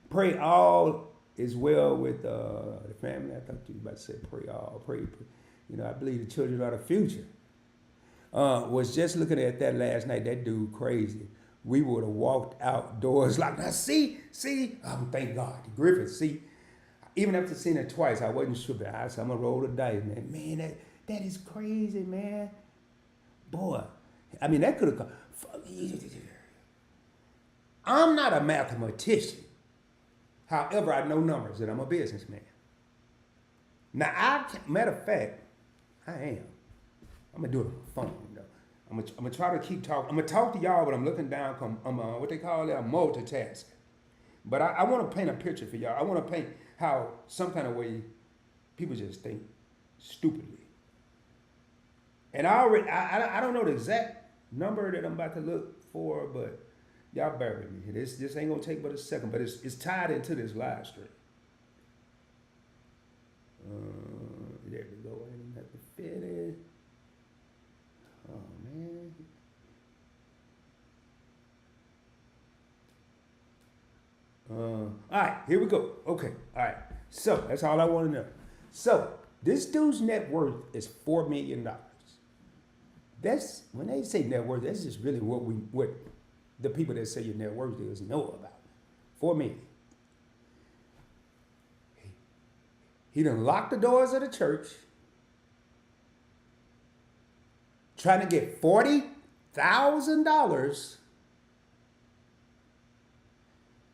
pray all is well with the family. I thought you were about to say pray all. Pray. I believe the children are the future. Was just looking at that last night. That dude crazy. We would have walked outdoors like, now see, thank God. Griffin, see, even after seeing it twice, I wasn't sure, but I said, I'm going to roll the dice, man. Man, that is crazy, man. Boy, I mean, that could have come. I'm not a mathematician. However, I know numbers and I'm a businessman. Now, matter of fact, I am. I'm going to do it on the phone, though. I'm going to try to keep talking. I'm going to talk to y'all, but I'm looking down. I'm what they call that, multitasking. But I want to paint a picture for y'all. I want to paint how some kind of way people just think stupidly. And I don't know the exact number that I'm about to look for, but y'all bear with me. This ain't gonna take but a second, but it's tied into this live stream. There we go. I didn't have to fit it. Oh man. All right, here we go. Okay, all right. So that's all I want to know. So this dude's net worth is $4 million. That's when they say net worth. That's just really what the people that say your net worth is know about. $4 million. He done locked the doors of the church, trying to get $40,000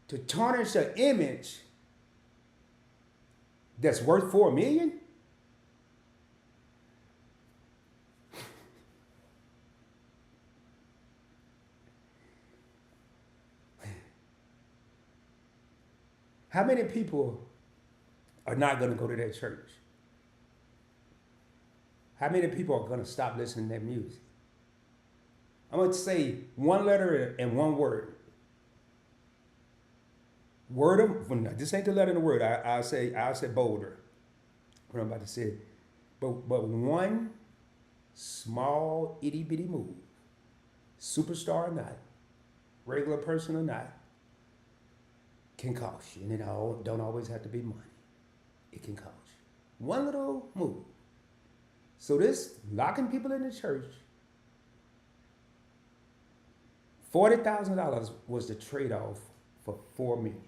to tarnish an image that's worth 4 million? How many people are not going to go to that church? How many people are going to stop listening to that music? I'm going to say one letter and one word. Word of, well, no, this ain't the letter in the word. I'll say bolder. What I'm about to say. But one small itty bitty move, superstar or not, regular person or not, can cost you. And it don't always have to be money. It can cost you. One little move. So this locking people in the church, $40,000 was the trade-off for 4 million.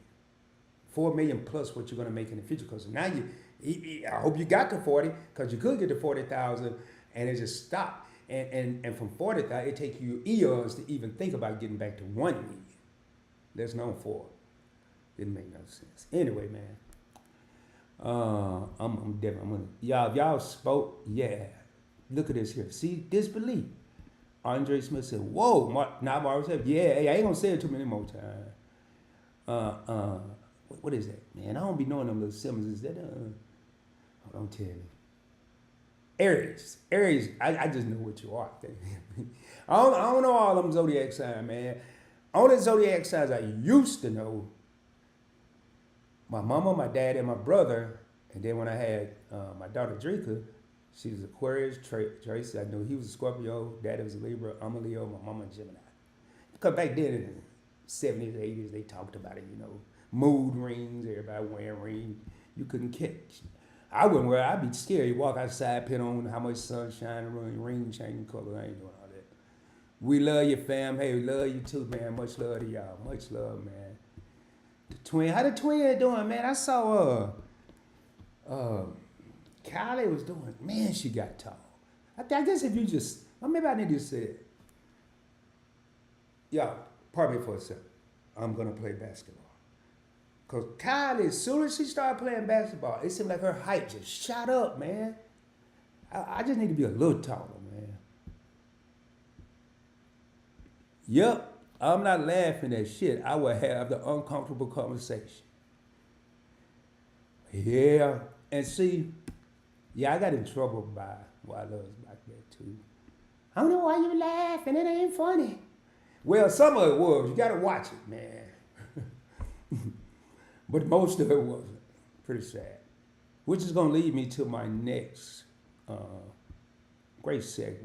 4 million plus what you're gonna make in the future. Because now I hope you got to 40, because you could get to 40,000 and it just stopped. And from 40,000, it take you eons to even think about getting back to 1 million. That's known for. Didn't make no sense. Anyway, man. I'm different. Y'all spoke, yeah. Look at this here. See, disbelief. Andre Smith said, whoa, now Marvin said, yeah, hey, I ain't gonna say it too many more times. What is that? Man, I don't be knowing them little symbols. Is that don't tell me. Aries, I just know what you are. I don't know all them zodiac signs, man. Only zodiac signs I used to know, my mama, my dad, and my brother. And then when I had my daughter Drika, she was Aquarius. Tracy, I knew he was a Scorpio. Daddy was a Libra. I'm a Leo. My mama a Gemini. Because back then in the 70s, 80s, they talked about it, mood rings, everybody wearing rings. You couldn't catch. I wouldn't wear it. I'd be scared. You walk outside, pin on how much sunshine, ring changing color. I ain't doing all that. We love you, fam. Hey, we love you too, man. Much love to y'all. Much love, man. The twin, how the twin doing, man? I saw Kylie was doing, man, she got tall. I guess if you just, maybe I need to say it. Y'all, pardon me for a second. I'm going to play basketball. Because Kylie, as soon as she started playing basketball, it seemed like her height just shot up, man. I just need to be a little taller, man. Yep, I'm not laughing at shit. I will have the uncomfortable conversation. Yeah, and see, I got in trouble by Wild Loves back there too. I don't know why you laughing, it ain't funny. Well, some of it was. You got to watch it, man. But most of it wasn't. Pretty sad. Which is going to lead me to my next great segue.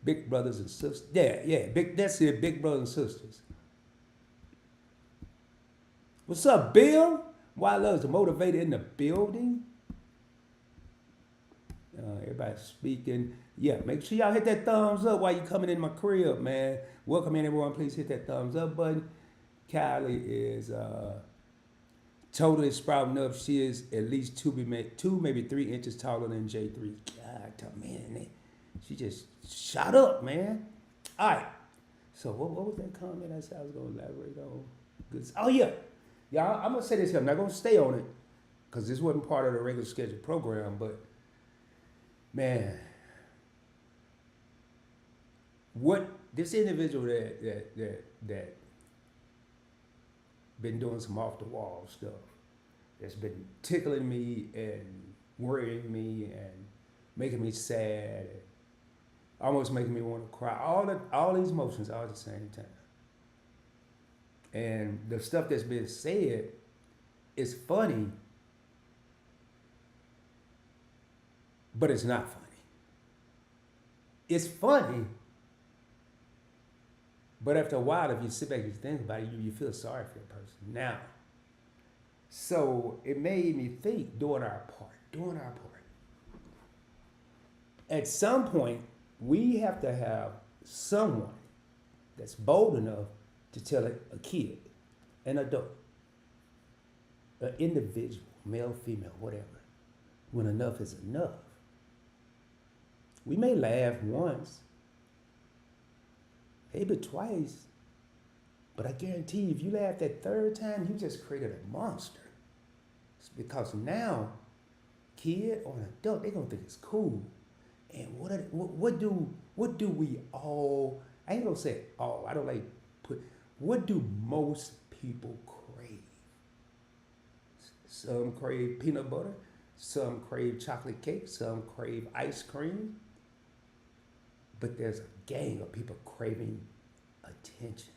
Big brothers and sisters. Yeah, that's it, big brothers and sisters. What's up, Bill? Wild Love's the motivator in the building. Everybody speaking. Yeah, make sure y'all hit that thumbs up while you coming in my crib, man. Welcome in, everyone. Please hit that thumbs up button. Kylie is totally sprouting up. She is at least 2, maybe 3 inches taller than J3. God, man, she just shot up, man. All right. So what was that comment I said I was going to elaborate on? Good. Oh, yeah. Y'all, I'm going to say this here. I'm not going to stay on it because this wasn't part of the regular scheduled program, but man, what this individual that been doing some off the wall stuff, that's been tickling me and worrying me and making me sad, and almost making me want to cry. All these emotions all at the same time. And the stuff that's been said is funny, but it's not funny. It's funny, but after a while, if you sit back and think about it, you feel sorry for the person. Now, so it made me think, doing our part. At some point, we have to have someone that's bold enough to tell a kid, an adult, an individual, male, female, whatever, when enough is enough. We may laugh once, maybe twice, but I guarantee you, if you laugh that third time, you just created a monster. Because now, kid or an adult, they gonna think it's cool. And what do we all? I ain't gonna say all. I don't like put. What do most people crave? Some crave peanut butter. Some crave chocolate cake. Some crave ice cream. But there's a gang of people craving attention.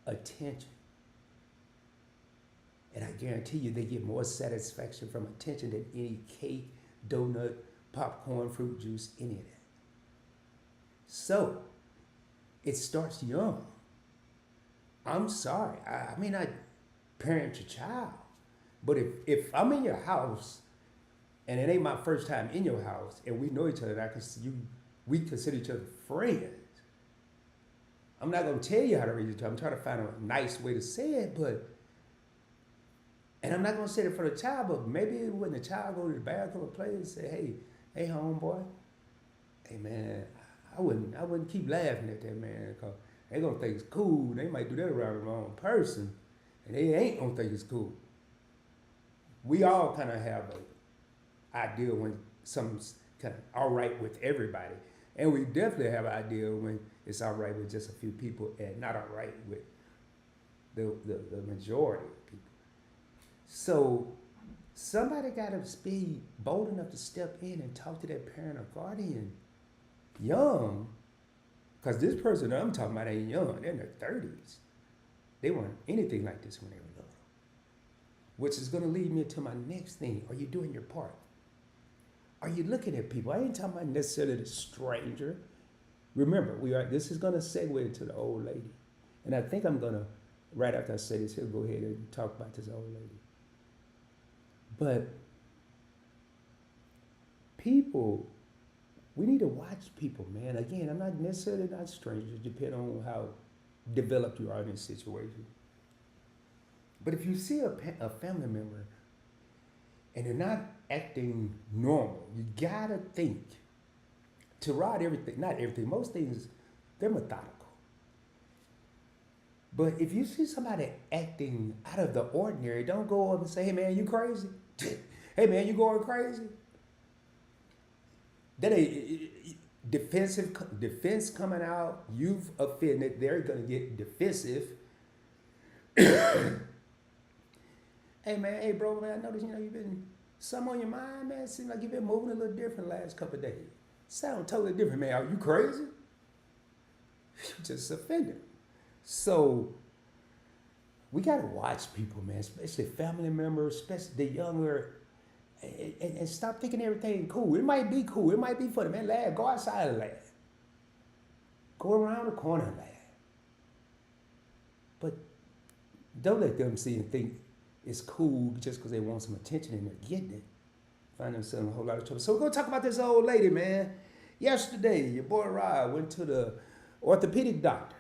Attention. And I guarantee you they get more satisfaction from attention than any cake, donut, popcorn, fruit juice, any of that. So it starts young. I'm sorry. I mean, I parent your child. But if I'm in your house and it ain't my first time in your house and we know each other, we consider each other friends. I'm not gonna tell you how to raise your child. I'm trying to find a nice way to say it, and I'm not gonna say it for the child, but maybe when the child goes to the bathroom or play and say, hey homeboy, hey man, I wouldn't keep laughing at that man because they gonna think it's cool. They might do that around the wrong person, and they ain't gonna think it's cool. We all kind of have an idea when something's kind of all right with everybody, and we definitely have an idea when it's all right with just a few people and not all right with the majority of people. So somebody got to be bold enough to step in and talk to that parent or guardian young, because this person I'm talking about ain't young. They're in their 30s. They weren't anything like this when they were little. Which is going to lead me to my next thing. Are you doing your part? Are you looking at people? I ain't talking about necessarily the stranger. Remember, this is going to segue into the old lady. And I think I'm going to, right after I say this, he'll go ahead and talk about this old lady. But people, we need to watch people, man. Again, I'm not necessarily not strangers, depending on how developed you are in this situation. But if you see a family member and they're not acting normal, you gotta think to ride everything, not everything, most things, they're methodical. But if you see somebody acting out of the ordinary, don't go up and say, hey man, you crazy? Hey man, you going crazy? That ain't defense coming out, you've offended, they're gonna get defensive. Hey man, hey bro, man, I noticed you've been something on your mind, man. It seems like you've been moving a little different the last couple of days. Sound totally different, man. Are you crazy? You just offended. So we gotta watch people, man, especially family members, especially the younger, and stop thinking everything cool. It might be cool. It might be funny, man. Laugh. Go outside and laugh. Go around the corner and laugh. But don't let them see and think it's cool just because they want some attention and they're getting it. Find themselves in a whole lot of trouble. So we're going to talk about this old lady, man. Yesterday, your boy Rod went to the orthopedic doctor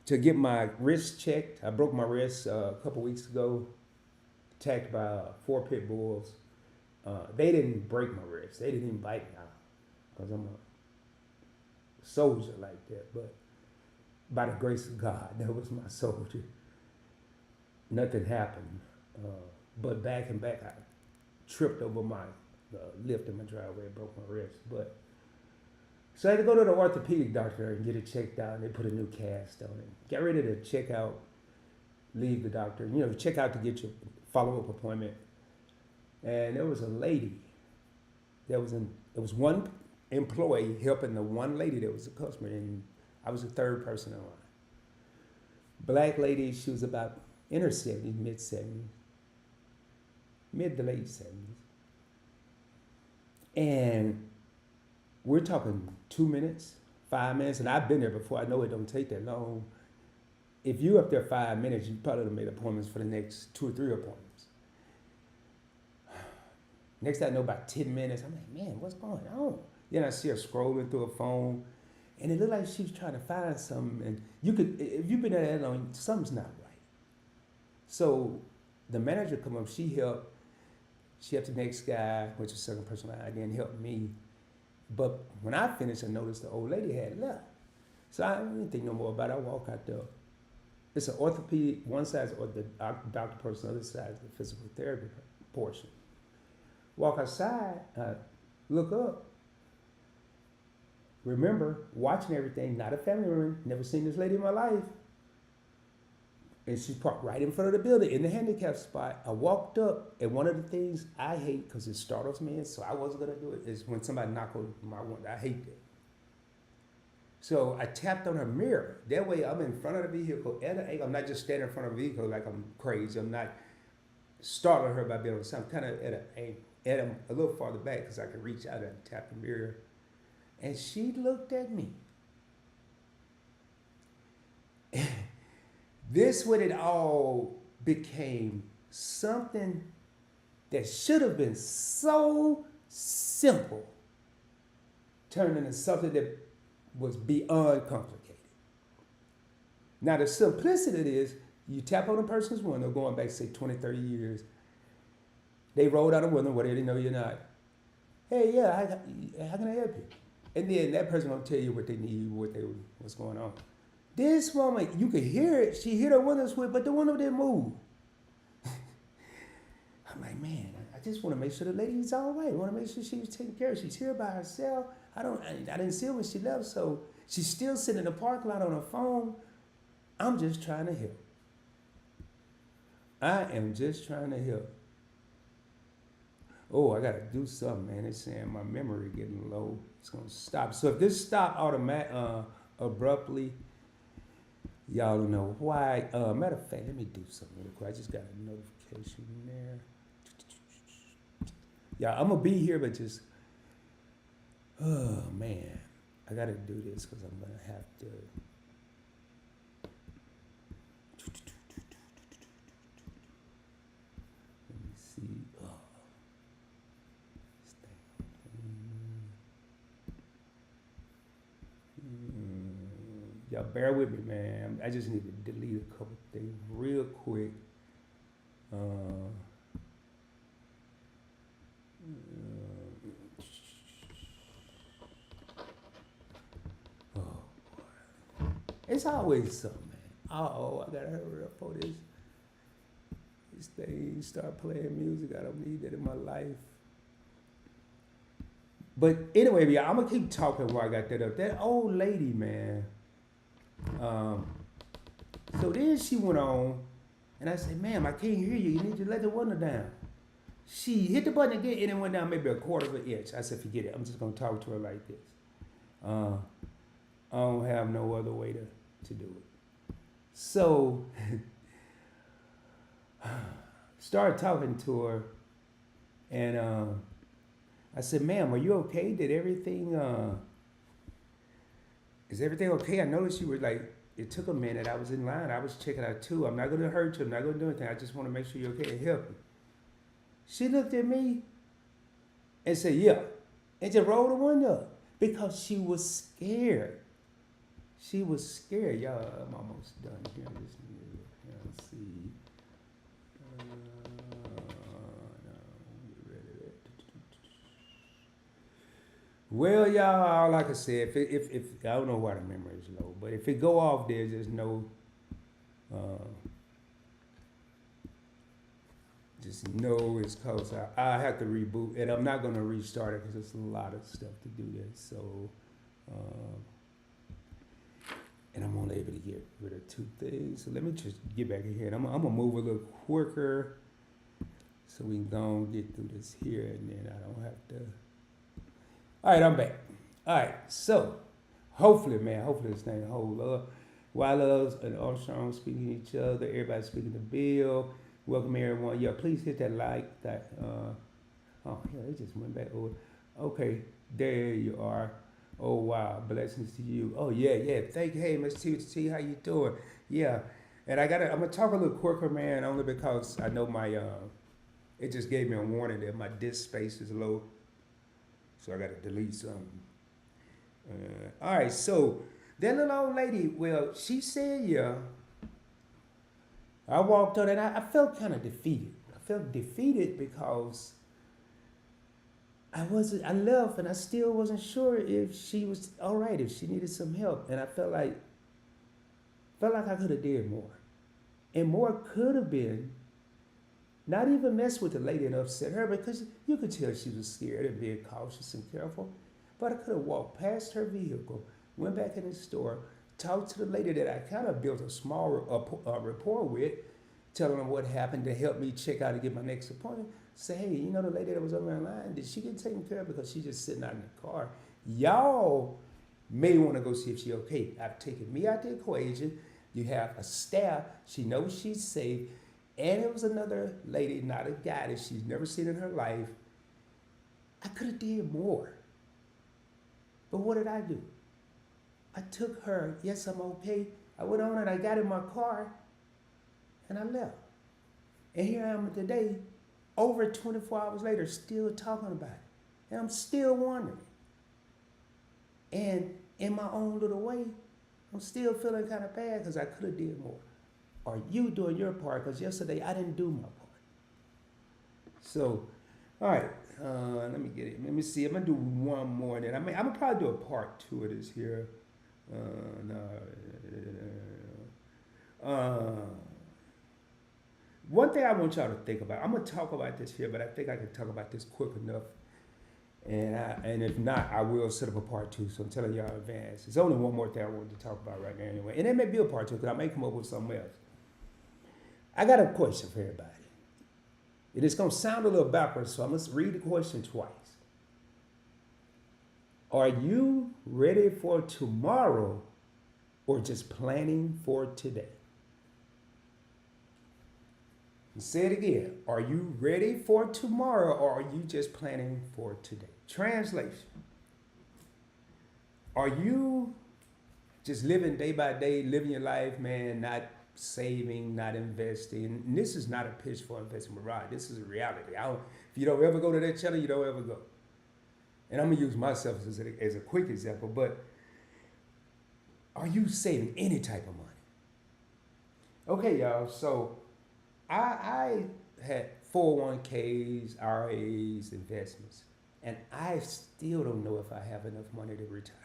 to get my wrist checked. I broke my wrist a couple weeks ago, attacked by 4 pit bulls. They didn't break my wrist. They didn't even bite me out because I'm a soldier like that. But by the grace of God, that was my soldier. Nothing happened. But back I tripped over my lift in my driveway and broke my wrist. But so I had to go to the orthopedic doctor and get it checked out, and they put a new cast on it. Got ready to check out, leave the doctor, check out to get your follow-up appointment. And there was a lady there was one employee helping the one lady that was a customer, and I was the third person in line. Black lady, she was about in her 70s, mid to late 70s. And we're talking 2 minutes, 5 minutes, and I've been there before. I know it don't take that long. If you're up there 5 minutes, you probably have made appointments for the next 2 or 3 appointments. Next thing I know, about 10 minutes, I'm like, man, what's going on? Then I see her scrolling through her phone, and it looked like she was trying to find something. And if you've been there that long, something's not right. So the manager come up, she helped the next guy, which is the second person I then helped me. But when I finished, I noticed the old lady had left. So I didn't think no more about it. I walked out there. It's an orthopedic, one side's or the doctor person, the other side's the physical therapy portion. Walk outside, look up, remember watching everything, not a family member, never seen this lady in my life. And she parked right in front of the building in the handicap spot. I walked up, and one of the things I hate, because it startles me, so I wasn't gonna do it, is when somebody knock on my window. I hate that. So I tapped on her mirror. That way I'm in front of the vehicle at an angle. I'm not just standing in front of the vehicle like I'm crazy. I'm not startling her by being on something. Kind of at an angle, a little farther back because I could reach out and tap the mirror. And she looked at me. This when it all became something that should have been so simple, turned into something that was beyond complicated. Now the simplicity of it is, you tap on a person's window, going back, say, 20, 30 years. They rolled out a window, whether they know you're not. Hey, yeah, how can I help you? And then that person will tell you what they need, what's going on. This woman, you could hear it. She hit her window switch, but the window didn't move. I'm like, man, I just want to make sure the lady's all right. I want to make sure she was taken care of. She's here by herself. I didn't see her when she left, so she's still sitting in the parking lot on her phone. I'm just trying to help. I am just trying to help. Oh, I gotta do something, man. It's saying my memory getting low. It's gonna stop. So if this stop abruptly, y'all don't know why. Matter of fact, let me do something real quick. I just got a notification there. Yeah, I'm gonna be here, but just, oh man, I gotta do this because I'm gonna have to. Let me see. Oh. Y'all bear with me, man. I just need to delete a couple things real quick. Oh boy. It's always something, man. Oh, I gotta hurry up for this. This thing start playing music. I don't need that in my life. But anyway, yeah, I'm gonna keep talking while I got that up. That old lady, man. So then she went on, and I said, ma'am, I can't hear you. You need to let the window down. She hit the button again, and it went down maybe a quarter of an inch. I said, forget it. I'm just gonna talk to her like this. I don't have no other way to do it. So, started talking to her, and I said, ma'am, are you okay? Is everything okay? I noticed you were like, it took a minute. I was in line. I was checking out too. I'm not going to hurt you. I'm not going to do anything. I just want to make sure you're okay and help you. She looked at me and said, yeah. And just rolled the window up because she was scared. She was scared. Y'all, I'm almost done here. Let's see. Well, y'all, all like I said, if I don't know why the memory is low, but if it go off there, just know it's close. I have to reboot, and I'm not going to restart it because there's a lot of stuff to do there. So, and I'm only able to get rid of two things. So let me just get back in here, and I'm going to move a little quicker so we can go and get through this here, and then I don't have to. All right, I'm back. All right, so hopefully this thing hold up. Loves and Armstrong speaking to each other. Everybody speaking to Bill. Welcome everyone. Yeah, please hit that like. It just went back over. Okay, there you are. Oh wow, blessings to you. Oh yeah. Thank you. Hey, Miss T, how you doing? Yeah, and I'm gonna talk a little quicker, man, only because I know my it just gave me a warning that my disk space is low. So I got to delete something. All right, so that little old lady, well, she said, yeah. I walked on and I felt kind of defeated. I felt defeated because I left and I still wasn't sure if she was all right, if she needed some help. And I felt like I could have did more. And more could have been not even mess with the lady and upset her because you could tell she was scared and being cautious and careful. But I could have walked past her vehicle, went back in the store, talked to the lady that I kind of built a small rapport with, telling her what happened to help me check out and get my next appointment. Say, hey, you know the lady that was over in line, did she get taken care of because she's just sitting out in the car? Y'all may want to go see if she's okay. I've taken me out the equation. You have a staff. She knows she's safe. And it was another lady, not a guy that she's never seen in her life. I could have did more. But what did I do? I took her, yes, I'm okay. I went on and I got in my car and I left. And here I am today, over 24 hours later, still talking about it. And I'm still wondering. And in my own little way, I'm still feeling kind of bad because I could have did more. Are you doing your part? Because yesterday I didn't do my part. So, all right, let me get it. Let me see. I'm gonna do one more, and then I'm gonna probably do a part 2 of this here. One thing I want y'all to think about. I'm gonna talk about this here, but I think I can talk about this quick enough. And if not, I will set up a part 2. So I'm telling y'all in advance. There's only one more thing I wanted to talk about right now anyway. And it may be a part 2 because I may come up with something else. I got a question for everybody. And it's going to sound a little backwards, so I'm going to read the question twice. Are you ready for tomorrow or just planning for today? And say it again. Are you ready for tomorrow or are you just planning for today? Translation. Are you just living day by day, living your life, man, not saving, not investing? And this is not a pitch for investment, right? This is a reality. If you don't ever go to that channel, you don't ever go. And I'm going to use myself as a quick example, but are you saving any type of money? Okay, y'all, so I had 401ks, RAs, investments, and I still don't know if I have enough money to retire.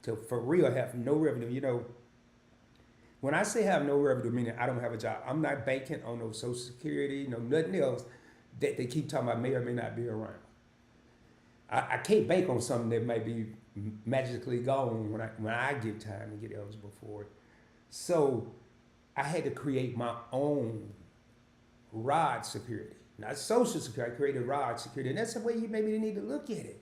To for real have no revenue. You know, when I say have no revenue, meaning I don't have a job, I'm not banking on no Social Security, no nothing else that they keep talking about may or may not be around. I can't bank on something that might be magically gone when I get time to get eligible for it. So I had to create my own rod security, not Social Security. I created rod security, and that's the way you maybe need to look at it.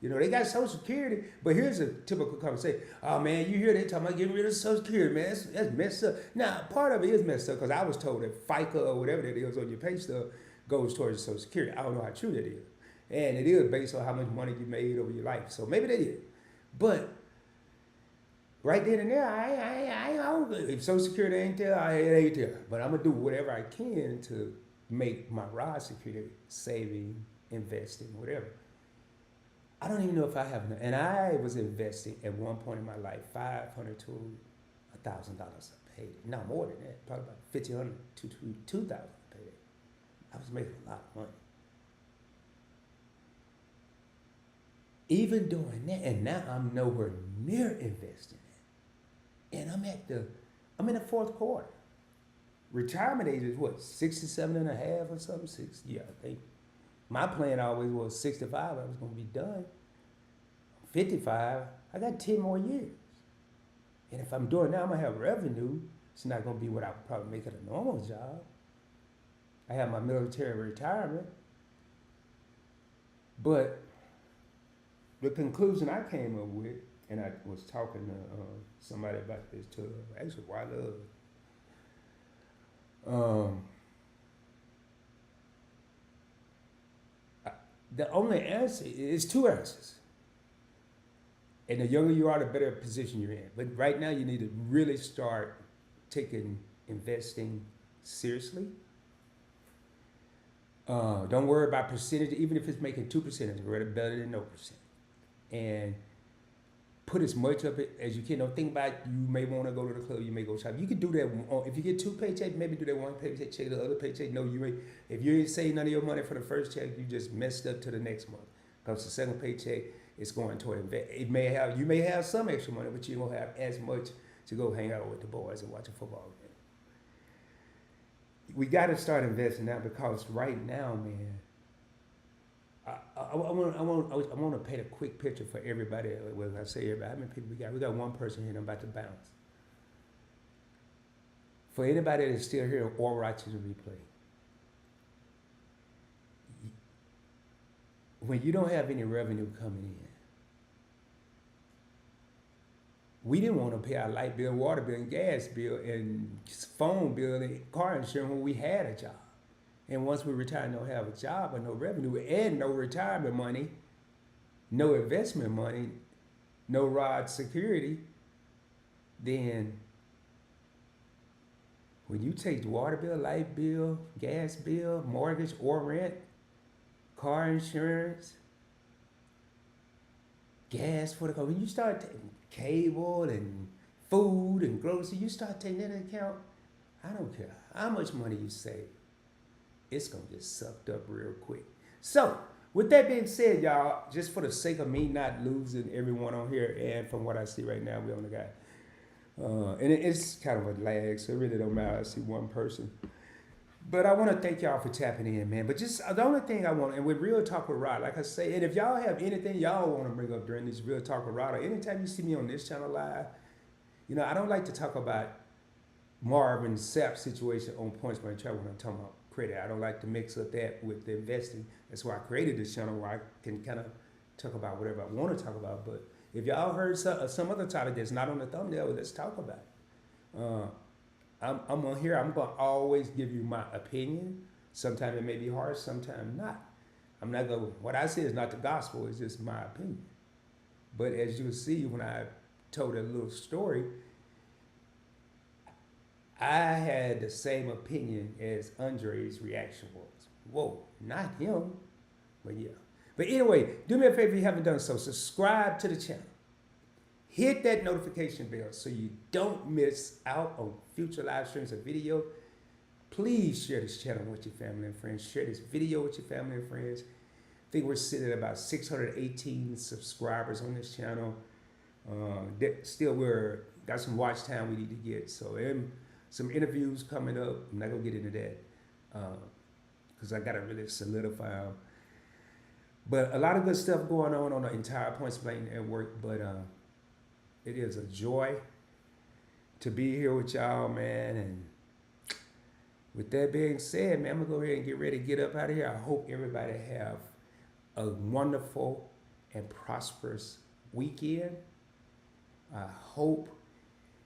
You know, they got Social Security, but here's a typical conversation. Oh man, you hear they talking about getting rid of Social Security, man. That's messed up. Now, part of it is messed up because I was told that FICA or whatever that is on your pay stub goes towards Social Security. I don't know how true that is, and it is based on how much money you made over your life. So maybe they did, but right then and there, I don't, if Social Security ain't there, it ain't there. But I'm gonna do whatever I can to make my rod security, saving, investing, whatever. I don't even know if I have enough. And I was investing at one point in my life $500 to $1,000 a payday. No, more than that. Probably about $1,500 to $2,000 a payday. I was making a lot of money. Even doing that, and now I'm nowhere near investing it. And I'm in the fourth quarter. Retirement age is what, 67 and a half or something? 6, yeah, I think. My plan always was 65, I was going to be done. 55, I got 10 more years. And if I'm doing now, I'm going to have revenue. It's not going to be what I would probably make at a normal job. I have my military retirement. But the conclusion I came up with, and I was talking to somebody about this too, actually, why love? The only answer is 2 answers. And the younger you are, the better position you're in. But right now, you need to really start taking investing seriously. Don't worry about percentage, even if it's making 2%, it's better than no percent. And put as much of it as you can. Don't think about you may want to go to the club, you may go shop. You can do that. If you get 2 paychecks, maybe do that 1 paycheck, check the other paycheck. No, you may. If you ain't saved none of your money for the first check, you just messed up to the next month. Because the second paycheck is going toward invest. You may have some extra money, but you won't have as much to go hang out with the boys and watch a football game. we got to start investing now because right now, man, I want to paint a quick picture for everybody. Well, I say everybody, how many people we got? We got one person here and I'm about to bounce. For anybody that's still here or watching the replay, when you don't have any revenue coming in, we didn't want to pay our light bill, water bill, and gas bill, and phone bill, and car insurance when we had a job. And once we retire and don't have a job or no revenue and no retirement money, no investment money, no rod security, then when you take the water bill, light bill, gas bill, mortgage or rent, car insurance, gas for the car, when you start taking cable and food and groceries, you start taking that into account, I don't care how much money you save, it's going to get sucked up real quick. So, with that being said, y'all, just for the sake of me not losing everyone on here, and from what I see right now, we only got, and it's kind of a lag, so it really don't matter. I see one person. But I want to thank y'all for tapping in, man. But just the only thing I want, and with Real Talk with Rod, like I say, and if y'all have anything y'all want to bring up during this Real Talk with Rod, or anytime you see me on this channel live, I don't like to talk about Marvin Sapp's situation on Points Blank Travel when I'm talking about credit. I don't like to mix up that with the investing. That's why I created this channel where I can kind of talk about whatever I want to talk about. But if y'all heard some other topic that's not on the thumbnail, let's talk about it. I'm on here. I'm going to always give you my opinion. Sometimes it may be harsh, sometimes not. I'm not going to, what I say is not the gospel, it's just my opinion. But as you'll see, when I told a little story, I had the same opinion as Andre's reaction was. Whoa, not him. But yeah. But anyway, do me a favor if you haven't done so. Subscribe to the channel. Hit that notification bell so you don't miss out on future live streams of video. Please share this channel with your family and friends. Share this video with your family and friends. I think we're sitting at about 618 subscribers on this channel. Still, we're got some watch time we need to get. So, some interviews coming up. I'm not gonna get into that because I gotta really solidify them. But a lot of good stuff going on the entire Points Blank network. But it is a joy to be here with y'all, man. And with that being said, man, I'm gonna go ahead and get ready to get up out of here. I hope everybody have a wonderful and prosperous weekend. I hope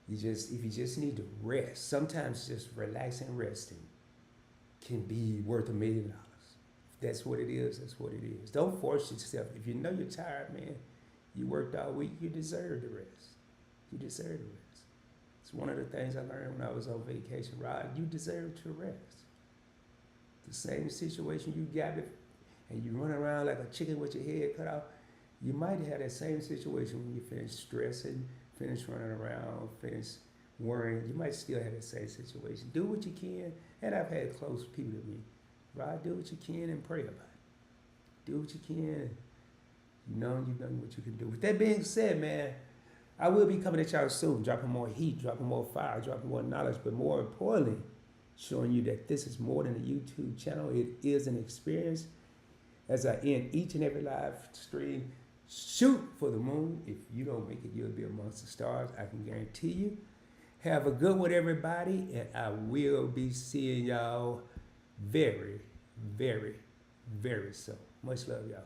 if you just need to rest, sometimes just relaxing and resting can be worth $1 million. If that's what it is, that's what it is. Don't force yourself. If you know you're tired, man, you worked all week, you deserve the rest. You deserve the rest. It's one of the things I learned when I was on vacation, Rod. You deserve to rest. The same situation you got it, and you run around like a chicken with your head cut off, you might have that same situation when you finish stressing, finish running around, finish worrying. You might still have that same situation. Do what you can, and I've had close people to me. Rod, do what you can and pray about it. Do what you can. You've done what you can do. With that being said, man, I will be coming at y'all soon, dropping more heat, dropping more fire, dropping more knowledge, but more importantly, showing you that this is more than a YouTube channel. It is an experience. As I end each and every live stream, shoot for the moon. If you don't make it, you'll be amongst the stars. I can guarantee you. Have a good one, everybody, and I will be seeing y'all very, very, very soon. Much love, y'all.